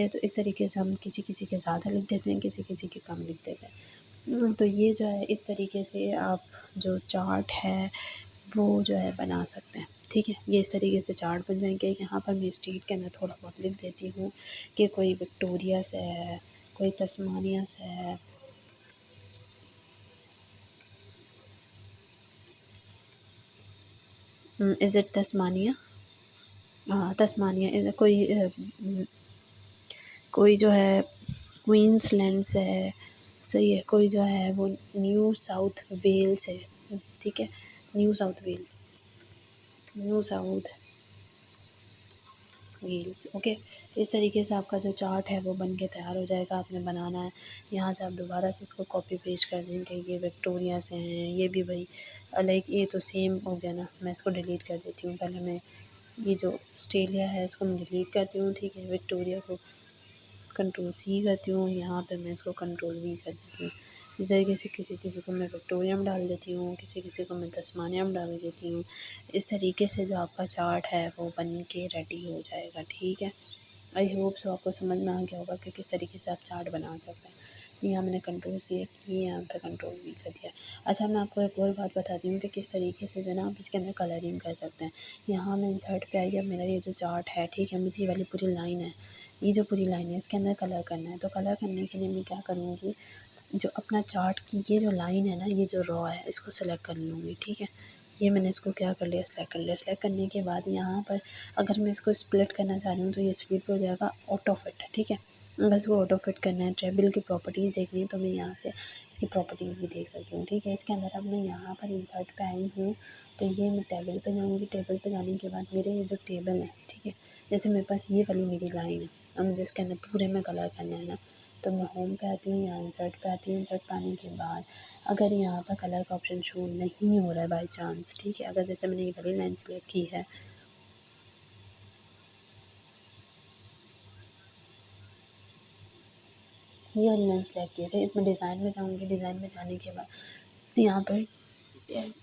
तो इस तरीके से हम किसी किसी के ज़्यादा लिख देते हैं, किसी किसी के कम लिख देते हैं। तो ये जो है इस तरीके से आप जो चार्ट है वो जो है बना सकते हैं। ठीक है, ये इस तरीके से चार्ट बन जाएंगे। यहाँ पर मैं स्टेट के अंदर थोड़ा बहुत लिख देती हूँ कि कोई विक्टोरिया से है, कोई तस्मानिया से है, इज़ इट तस्मानिया, हाँ तस्मानिया। कोई जो है क्वींसलैंड से है। सही है, कोई जो है वो न्यू साउथ वेल्स है। ठीक है, New South Wales, New South Wales. Okay, इस तरीके से आपका जो चार्ट है वो बन के तैयार हो जाएगा। आपने बनाना है, यहाँ से आप दोबारा से इसको कॉपी पेस्ट कर देंगे। ये विक्टोरिया से हैं, ये भी भाई लाइक ये तो सेम हो गया ना। मैं इसको डिलीट कर देती हूँ, पहले मैं ये जो ऑस्ट्रेलिया है इसको मैं डिलीट करती हूँ। ठीक है, विक्टोरिया को कंट्रोल-C करती हूँ, यहाँ पे मैं इसको कंट्रोल-V कर देती हूँ। इस तरीके से किसी किसी को मैं विक्टोरिया में डाल देती हूँ, किसी किसी को मैं तस्मानिया में डाल देती हूँ। इस तरीके से जो आपका चार्ट है वो बन के रेडी हो जाएगा। ठीक है, आई होप सो आपको समझ में आ गया होगा कि किस तरीके से आप चार्ट बना सकते हैं। यहाँ मैंने कंट्रोल-C की, यहाँ पे कंट्रोल-V कर दिया। अच्छा, मैं आपको एक और बात बताती हूँ कि किस तरीके से जो है ना आप इसके अंदर कलरिंग कर सकते हैं। यहाँ मैं इंसर्ट पे आई, अब मेरा ये जो चार्ट है, ठीक है, मुझे ये वाली पूरी लाइन है, ये जो पूरी लाइन है इसके अंदर कलर करना है। तो कलर करने के लिए मैं क्या करूँगी, जो अपना चार्ट की ये जो लाइन है ना, ये जो रॉ है, इसको सेलेक्ट कर लूँगी। ठीक है, ये मैंने इसको क्या कर लिया, सेलेक्ट कर लिया। सेलेक्ट करने के बाद यहाँ पर अगर मैं इसको स्प्लिट करना चाह रही हूँ तो ये स्प्लिट हो जाएगा ऑटो फिट। ठीक है, अगर इसको ऑटो फिट करना है, टेबल की प्रॉपर्टीज़ देखनी है, तो मैं यहाँ से इसकी प्रॉपर्टीज़ भी देख सकती हूँ। ठीक है, इसके अंदर अब मैं यहाँ पर इंसर्ट पे आई हूँ, तो ये मैं टेबल पे जाऊँगी। टेबल पे जाने के बाद मेरे ये जो टेबल है, ठीक है, जैसे मेरे पास ये वाली मेरी लाइन है, अब मुझे इसके अंदर पूरे में कलर करना है ना, तो मैं होम पे आती हूँ, यहाँ इंसर्ट पे आती हूँ। इंसर्ट पे आने के बाद अगर यहाँ पर कलर का ऑप्शन शो नहीं हो रहा है बाई चांस, ठीक है, अगर जैसे मैंने ये वाली लाइन सेलेक्ट की है, ये वाली लाइन सेलेक्ट की है, इसमें डिज़ाइन में जाऊँगी। डिज़ाइन में जाने के बाद यहाँ पर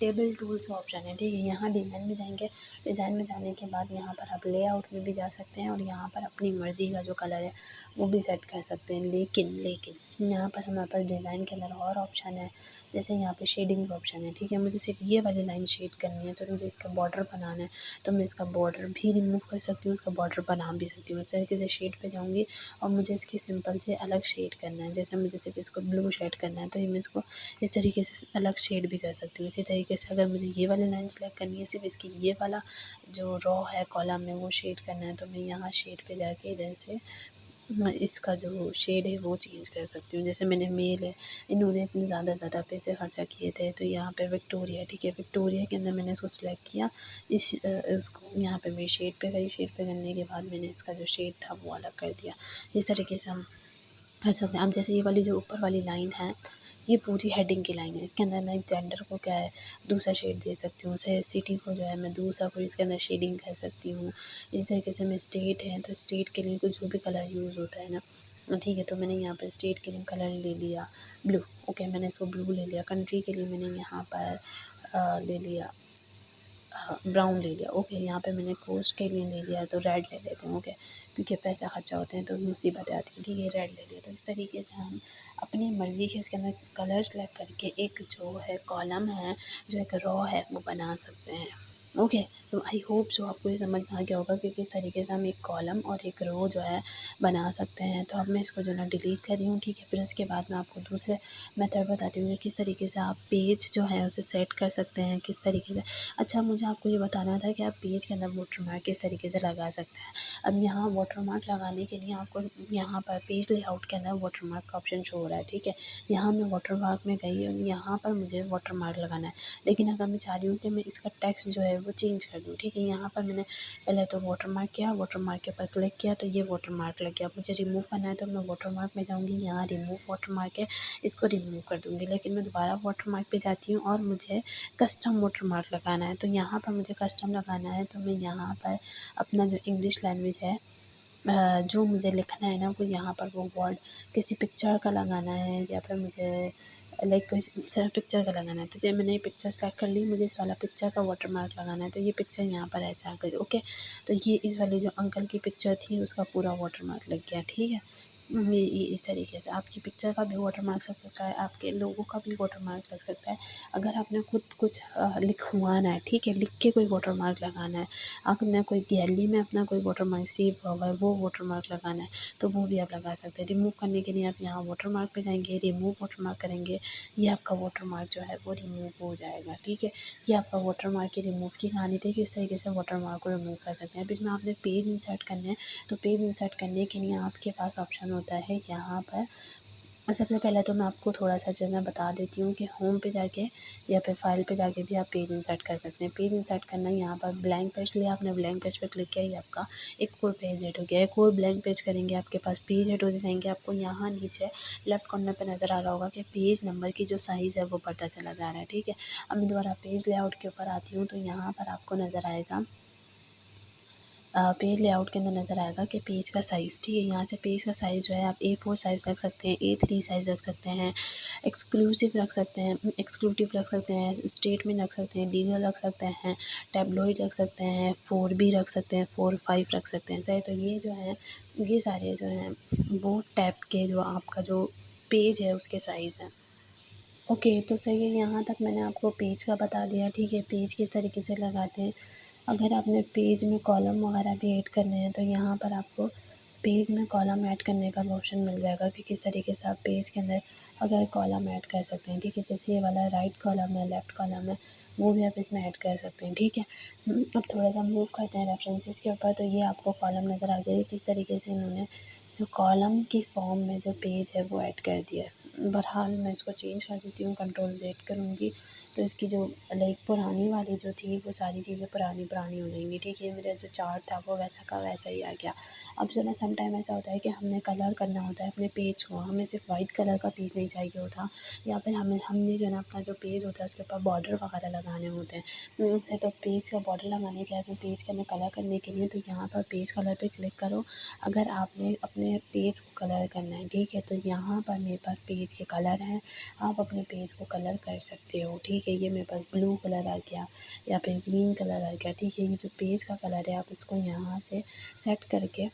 टेबल टूल्स का ऑप्शन है। ठीक है, यहाँ डिज़ाइन में जाएंगे। डिज़ाइन में जाने के बाद यहाँ पर आप लेआउट में भी जा सकते हैं और यहाँ पर अपनी मर्ज़ी का जो कलर है वो भी सेट कर सकते हैं। लेकिन यहाँ पर हमारे पास डिज़ाइन के अंदर और ऑप्शन है, जैसे यहाँ पे शेडिंग का ऑप्शन है। ठीक है, मुझे सिर्फ ये वाली लाइन शेड करनी है, तो मुझे इसका बॉर्डर बनाना है, तो मैं इसका बॉर्डर भी रिमूव कर सकती हूँ, इसका बॉर्डर बना भी सकती हूँ। इस तरीके से शेड पे जाऊँगी और मुझे इसकी सिंपल से अलग शेड करना है। जैसे मुझे सिर्फ इसको ब्लू शेड करना है, तो ये मैं इसको इस तरीके से अलग शेड भी कर सकती हूँ। इसी तरीके से अगर मुझे ये वाली लाइन सेलेक्ट करनी है, सिर्फ इसकी ये वाला जो रॉ है कॉलम में वो शेड करना है, तो मैं यहाँ शेड पे जाके इधर से मैं इसका जो शेड है वो चेंज कर सकती हूँ। जैसे मैंने मेल है, इन्होंने इतने ज़्यादा पैसे खर्चा किए थे, तो यहाँ पे विक्टोरिया, ठीक है, विक्टोरिया के अंदर मैंने इसको सिलेक्ट किया। इसको यहाँ पे मैं शेड पे गई। शेड पे करने के बाद मैंने इसका जो शेड था वो अलग कर दिया। इस तरीके से हम कर सकते हैं। अब जैसे ये वाली जो ऊपर वाली लाइन है, ये पूरी हेडिंग की लाइन है। इसके अंदर मैं जेंडर को क्या है दूसरा शेड दे सकती हूँ, चाहे सिटी को जो है मैं दूसरा कोई इसके अंदर शेडिंग कर सकती हूँ। इस तरीके से मैं स्टेट है, तो स्टेट के लिए कुछ जो भी कलर यूज़ होता है ना, ठीक है, तो मैंने यहाँ पर स्टेट के लिए कलर ले लिया ब्लू। ओके, मैंने इसको ब्लू ले लिया। कंट्री के लिए मैंने यहाँ पर ले लिया ब्राउन ले लिया। ओके, यहाँ पे मैंने कोस्ट के लिए ले लिया, तो रेड ले लेते हैं। ओके, क्योंकि पैसा खर्चा होते हैं तो मुसीबतें आती हैं। ठीक है, रेड ले लिया। तो इस तरीके से हम अपनी मर्ज़ी के इसके अंदर कलर सेलेक्ट करके एक जो है कॉलम है, जो एक रॉ है, वो बना सकते हैं। ओके, तो आई होप सो आपको ये समझ में आ गया होगा कि किस तरीके से हम एक कॉलम और एक रो जो है बना सकते हैं। तो अब मैं इसको जो है ना डिलीट कर रही हूँ, ठीक है। फिर उसके बाद मैं आपको दूसरे मेथड बताती हूँ कि किस तरीके से आप पेज जो है उसे सेट कर सकते हैं, किस तरीके से। अच्छा, मुझे आपको ये बताना था कि आप पेज के अंदर वाटरमार्क किस तरीके से लगा सकते हैं। अब यहाँ वाटरमार्क लगाने के लिए आपको यहाँ पर पेज लेआउट के अंदर वाटरमार्क का ऑप्शन शो हो रहा है, ठीक है। यहाँ मैं वाटरमार्क में गई और यहाँ पर मुझे वाटरमार्क लगाना है, लेकिन अगर मैं चाह रही हूँ कि मैं इसका टेक्स्ट जो है वो चेंज कर दूँ, ठीक है। यहाँ पर मैंने पहले तो वाटरमार्क किया, वाटरमार्क के ऊपर क्लिक किया तो ये वाटरमार्क लग गया। अब मुझे रिमूव करना है तो मैं वाटरमार्क में जाऊँगी, यहाँ रिमूव वाटरमार्क है, इसको रिमूव कर दूँगी। लेकिन मैं दोबारा वाटरमार्क पे जाती हूँ और मुझे कस्टम वाटरमार्क लगाना है। तो यहाँ पर मुझे कस्टम लगाना है, तो मैं यहाँ पर अपना जो इंग्लिश लैंग्वेज है जो मुझे लिखना है ना, वो यहाँ पर वो वर्ड किसी पिक्चर का लगाना है या फिर मुझे लाइक कोई सिर्फ पिक्चर का लगाना है। तो जब मैंने ये पिक्चर सेलेक्ट कर ली, मुझे इस वाला पिक्चर का वाटरमार्क लगाना है। तो ये पिक्चर यहाँ पर ऐसा आ गई, ओके। तो ये इस वाली जो अंकल की पिक्चर थी उसका पूरा वाटरमार्क लग गया, ठीक है। ये इस तरीके से आपकी पिक्चर का भी वाटरमार्क लग सकता है, आपके लोगों का भी वाटरमार्क लग सकता है। अगर आपने खुद कुछ लिखवाना है, ठीक है, लिख के कोई वाटरमार्क लगाना है, आपने कोई गैलरी में अपना कोई वाटरमार्क सेव हुआ हुआ है वो वाटरमार्क लगाना है, तो वो भी आप लगा सकते हैं। रिमूव करने के लिए आप यहाँ वाटरमार्क पे जाएंगे, रिमूव वाटरमार्क करेंगे, ये आपका वाटरमार्क जो है वो रिमूव हो जाएगा, ठीक है। ये आपका वाटरमार्क की रिमूव की कहानी थी कि इस तरीके से वाटरमार्क को रिमूव कर सकते हैं। अब इसमें आपने पेज इंसर्ट करने हैं, तो पेज इंसर्ट करने के लिए आपके पास ऑप्शन होता है यहाँ पर। सबसे पहले तो मैं आपको थोड़ा-सा जो है मैं बता देती हूँ कि होम पे जाके या फिर फाइल पे जाके भी आप पेज इंसर्ट कर सकते हैं। पेज इंसर्ट करना यहाँ पर ब्लैंक पेज लिया आपने, ब्लैंक पेज पे क्लिक किया, ये आपका एक और पेज ऐड हो गया। एक और ब्लैंक पेज करेंगे, आपके पास पेज ऐड हो जाएँगे। आपको यहाँ नीचे लेफ्ट कॉर्नर पे नज़र आ रहा होगा कि पेज नंबर की जो साइज़ है वो बढ़ता चला जा रहा है, ठीक है। अब मैं दोबारा पेज लेआउट के ऊपर आती हूँ, तो यहाँ पर आपको नज़र आएगा पेज लेआउट के अंदर नज़र आएगा कि पेज का साइज़, ठीक है। यहाँ से पेज का साइज़ जो है आप A4 साइज़ रख सकते हैं, A3 साइज़ रख सकते हैं, एक्सक्लूसिव रख सकते हैं, एक्सक्लूटिव रख सकते हैं, स्टेटमेंट रख सकते हैं, लीगल रख सकते हैं, टैबलॉइड रख सकते हैं, 4B रख सकते हैं, 4-5 रख सकते हैं। चाहे तो ये जो है ये सारे जो हैं वो टैब के जो आपका जो पेज है उसके साइज़ हैं। ओके, तो सही है, यहाँ तक मैंने आपको पेज का बता दिया, ठीक है। पेज किस तरीके से लगाते हैं। अगर आपने पेज में कॉलम वगैरह भी ऐड करने हैं तो यहाँ पर आपको पेज में कॉलम ऐड करने का भी ऑप्शन मिल जाएगा कि किस तरीके से आप पेज के अंदर अगर कॉलम ऐड कर सकते हैं, ठीक है। जैसे ये वाला राइट कॉलम है, लेफ़्ट कॉलम है, वो भी आप इसमें ऐड कर सकते हैं, ठीक है। अब थोड़ा-सा मूव करते हैं रेफ़रेंसेस के ऊपर, तो ये आपको कॉलम नज़र आ गया है किस तरीके से इन्होंने जो कॉलम की फॉर्म में जो पेज है वो ऐड कर दिया है। बहरहाल मैं इसको चेंज कर देती हूँ, कंट्रोल-Z करूँगी, तो इसकी जो लाइक पुरानी वाली जो थी वो सारी चीज़ें पुरानी हो जाएंगी, ठीक है। मेरा जो चार्ट था वो वैसा का वैसा ही आ गया। अब जो है सम टाइम ऐसा होता है कि हमने कलर करना होता है अपने पेज को, हमें सिर्फ वाइट कलर का पेज नहीं चाहिए होता, या फिर हमने जो है ना अपना जो पेज होता है उसके ऊपर बॉर्डर वगैरह लगाने होते हैं। से तो पेज का बॉर्डर लगाने के बाद पेज के अंदर कलर करने के लिए तो यहाँ पर पेज कलर पे क्लिक करो। अगर आपने अपने पेज को कलर करना है, ठीक है, तो यहाँ पर मेरे पास पेज के कलर हैं, आप अपने पेज को कलर कर सकते हो, ठीक है। ये मेरे पास ब्लू कलर आ गया या फिर ग्रीन कलर आ गया, ठीक है। ये जो पेज का कलर है आप इसको यहाँ से सेट करके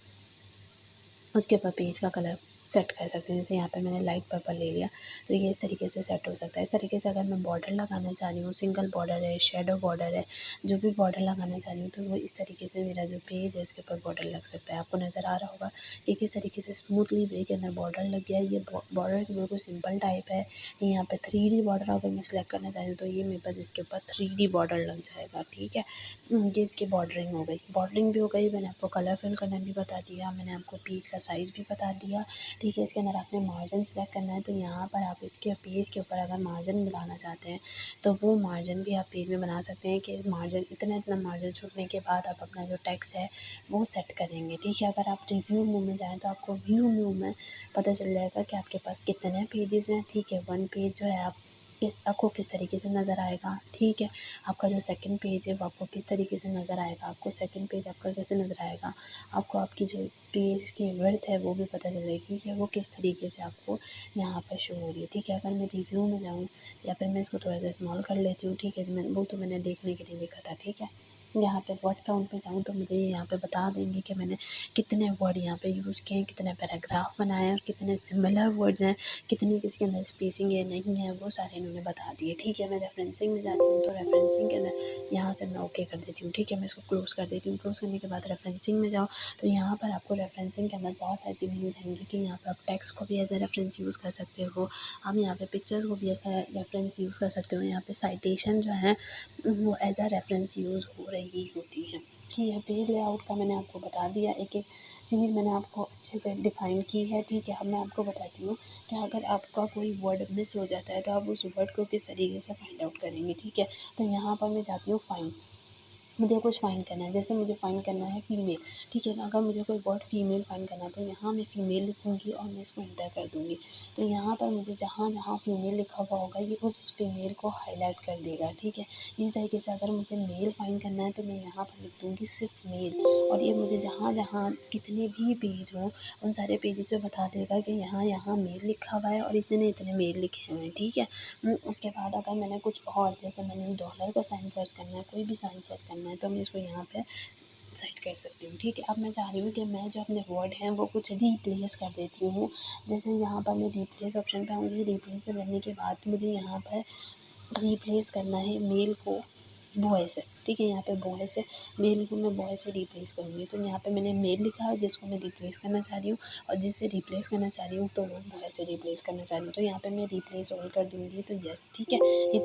उसके ऊपर पेज का कलर सेट कर सकते हैं। जैसे यहाँ पे मैंने लाइट पर्पल ले लिया, तो ये इस तरीके से सेट हो सकता है। इस तरीके से अगर मैं बॉर्डर लगाना चाह रही हूँ, सिंगल बॉर्डर है, शेडो बॉर्डर है, जो भी बॉर्डर लगाना चाह रही हूँ, तो वो इस तरीके से मेरा जो पेज है उसके ऊपर बॉर्डर लग सकता है। आपको नज़र आ रहा होगा कि किस तरीके से स्मूथली वे के अंदर बॉर्डर लग गया है। ये बॉर्डर बिल्कुल सिंपल टाइप है। यहाँ पे 3D बॉर्डर अगर मैं सेलेक्ट करना चाह रही हूँ तो ये मेरे पास इसके ऊपर 3D बॉर्डर लग जाएगा, ठीक है। ये इसकी बॉर्डरिंग हो गई, बॉर्डरिंग भी हो गई। मैंने आपको कलर फिल करना भी बता दिया, मैंने आपको पेज का साइज़ भी बता दिया, ठीक है। इसके अंदर आपने मार्जिन सेलेक्ट करना है, तो यहाँ पर आप इसके पेज के ऊपर अगर मार्जिन बनाना चाहते हैं तो वो मार्जिन भी आप पेज में बना सकते हैं कि मार्जिन इतना मार्जिन छूटने के बाद आप अपना जो टेक्स्ट है वो सेट करेंगे, ठीक है। अगर आप रिव्यू व्यू में जाएँ तो आपको व्यू में पता चल जाएगा कि आपके पास कितने पेजेस हैं, ठीक है। 1 पेज जो है आप आपको किस तरीके से नज़र आएगा, ठीक है। आपका जो सेकंड पेज है वो आपको किस तरीके से नज़र आएगा, आपको सेकंड पेज आपका कैसे नज़र आएगा, आपको आपकी जो पेज की विड्थ है वो भी पता चलेगी कि वो किस तरीके से आपको यहाँ पर शो हो रही है, ठीक है। अगर मैं रिव्यू में जाऊँ या फिर मैं इसको थोड़ा सा स्मॉल कर लेती हूँ, ठीक है, मैं वो तो मैंने देखने के लिए लिखा था, ठीक है। यहाँ पे वर्ड काउंट पे जाऊँ तो मुझे यहाँ पे बता देंगे कि मैंने कितने वर्ड यहाँ पे यूज़ किए हैं, कितने पैराग्राफ बनाए हैं और कितने सिमिलर वर्ड हैं, कितनी किसके अंदर स्पेसिंग है नहीं है, वो सारे इन्होंने बता दिए। ठीक है, मैं रेफरेंसिंग में जाती हूँ तो रेफरेंसिंग के अंदर यहाँ से मैं ओके कर देती हूँ। ठीक है, मैं इसको क्लोज़ कर देती हूँ। क्लोज़ करने के बाद रेफरेंसिंग में जाओ तो यहाँ पर आपको रेफरेंसिंग के अंदर बहुत सारी चीज़ें मिल जाएंगी कि यहाँ पर आप टेक्स्ट को भी एज ए रेफरेंस यूज़ कर सकते हो, हम यहाँ पे पिक्चर्स को भी ऐसा रेफरेंस यूज़ कर सकते हो। यहाँ पे साइटेशन जो है वो एज अ रेफरेंस यूज़ हो रही होती है। ठीक है, पेज लेआउट का मैंने आपको बता दिया, एक एक चीज़ मैंने आपको अच्छे से डिफ़ाइन की है। ठीक है, अब मैं आपको बताती हूँ कि अगर आपका कोई वर्ड मिस हो जाता है तो आप उस वर्ड को किस तरीके से फाइंड आउट करेंगे। ठीक है, तो यहाँ पर मैं जाती हूँ फाइंड, मुझे कुछ फ़ाइंड करना है, जैसे मुझे फ़ाइंड करना है फ़ीमेल। ठीक है, तो अगर मुझे कोई वर्ड फ़ीमेल फ़ाइंड करना है तो यहाँ मैं फ़ीमेल लिखूँगी और मैं इसको एंटर कर दूँगी। तो यहाँ पर मुझे जहाँ जहाँ फ़ीमेल लिखा हुआ होगा ये उस फ़ीमेल को हाईलाइट कर देगा। ठीक है, इसी तरीके से अगर मुझे मेल फ़ाइंड करना है तो मैं यहाँ पर लिख दूँगी सिर्फ मेल, और ये मुझे जहाँ जहाँ कितने भी पेज हों उन सारे पेजेस पे बता देगा कि यहाँ यहाँ मेल लिखा हुआ है और इतने इतने मेल लिखे हुए हैं। ठीक है, उसके बाद अगर मैंने कुछ और, जैसे मैंने डॉलर का साइन सर्च करना है, कोई भी साइन सर्च करना है तो मैं इसको यहाँ पे सेट कर सकती हूँ। ठीक है, अब मैं चाह रही हूँ कि मैं जो अपने वर्ड हैं वो कुछ रिप्लेस कर देती हूँ। जैसे यहाँ पर मैं रिप्लेस ऑप्शन पे आऊँगी, रिप्लेस करने के बाद मुझे यहाँ पर रिप्लेस करना है मेल को बॉय से। ठीक है, यहाँ पे बॉय से, मेल को मैं बॉय से रिप्लेस करूँगी। तो यहाँ पे मैंने मेल लिखा है जिसको मैं रिप्लेस करना चाह रही हूँ, और जिससे रिप्लेस करना चाह रही हूँ तो वो बॉय से रिप्लेस करना चाह रही हूँ। तो यहाँ पे मैं रिप्लेस ऑल कर दूँगी तो यस। ठीक है, ये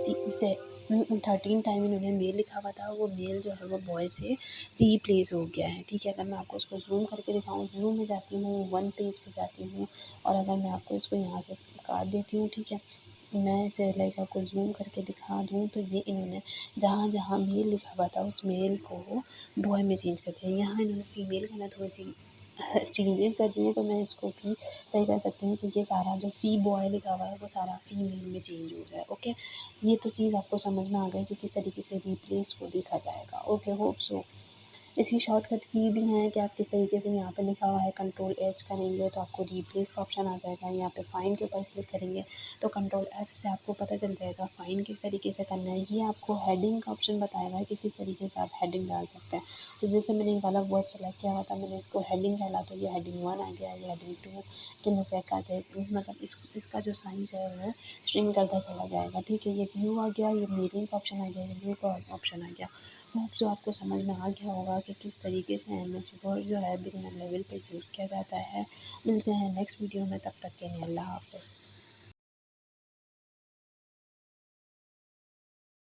13 टाइम इन्होंने मेल लिखा हुआ था, वो मेल जो है वो बॉय से रिप्लेस हो गया है। ठीक है, अगर मैं आपको इसको ज़ूम करके दिखाऊँ, ज़ूम में जाती हूँ, वन पेज पे जाती हूँ, और अगर मैं आपको इसको यहाँ से काट देती हूँ, ठीक है, मैं इसे लाइक आपको ज़ूम करके दिखा दूँ तो ये इन्होंने जहाँ जहाँ मेल लिखा हुआ था उस मेल को बॉय में चेंज कर दिया। यहाँ इन्होंने फीमेल के अंदर थोड़ी सी चेंजेस कर दिए, तो मैं इसको भी सही कर सकती हूँ कि ये सारा जो फी बॉय लिखा हुआ है वो सारा फीमेल में चेंज हो जाए। ओके, ये तो चीज़ आपको समझ में आ गई कि किस तरीके से रिप्लेस को देखा जाएगा। Okay, hope so. इसकी शॉर्टकट की भी है कि आप किस तरीके से, यहाँ पे लिखा हुआ है कंट्रोल एच करेंगे तो आपको रिप्लेस का ऑप्शन आ जाएगा। यहाँ पे फाइंड के ऊपर क्लिक करेंगे तो कंट्रोल एफ से आपको पता चल जाएगा फाइंड किस तरीके से करना है। ये आपको हेडिंग का ऑप्शन बताएगा कि किस तरीके से आप हेडिंग डाल सकते हैं। तो जैसे मैंने ये वाला वर्ड सेलेक्ट किया हुआ था, मैंने इसको हेडिंग डाला तो ये हेडिंग 1 आ गया, ये हेडिंग 2 के अंदर चेक आ गया, मतलब इसका जो साइज़ है वो श्रिंक करता चला जाएगा। ठीक है, ये व्यू आ गया, ये मेलिंग का ऑप्शन आ गया, ये व्यू का ऑप्शन आ गया। होप सो आपको समझ में आ गया होगा कि किस तरीके से MS वर्ड जो है बिगिनर लेवल पे यूज़ किया जाता है। मिलते हैं नेक्स्ट वीडियो में, तब तक के लिए अल्लाह हाफ़िज़।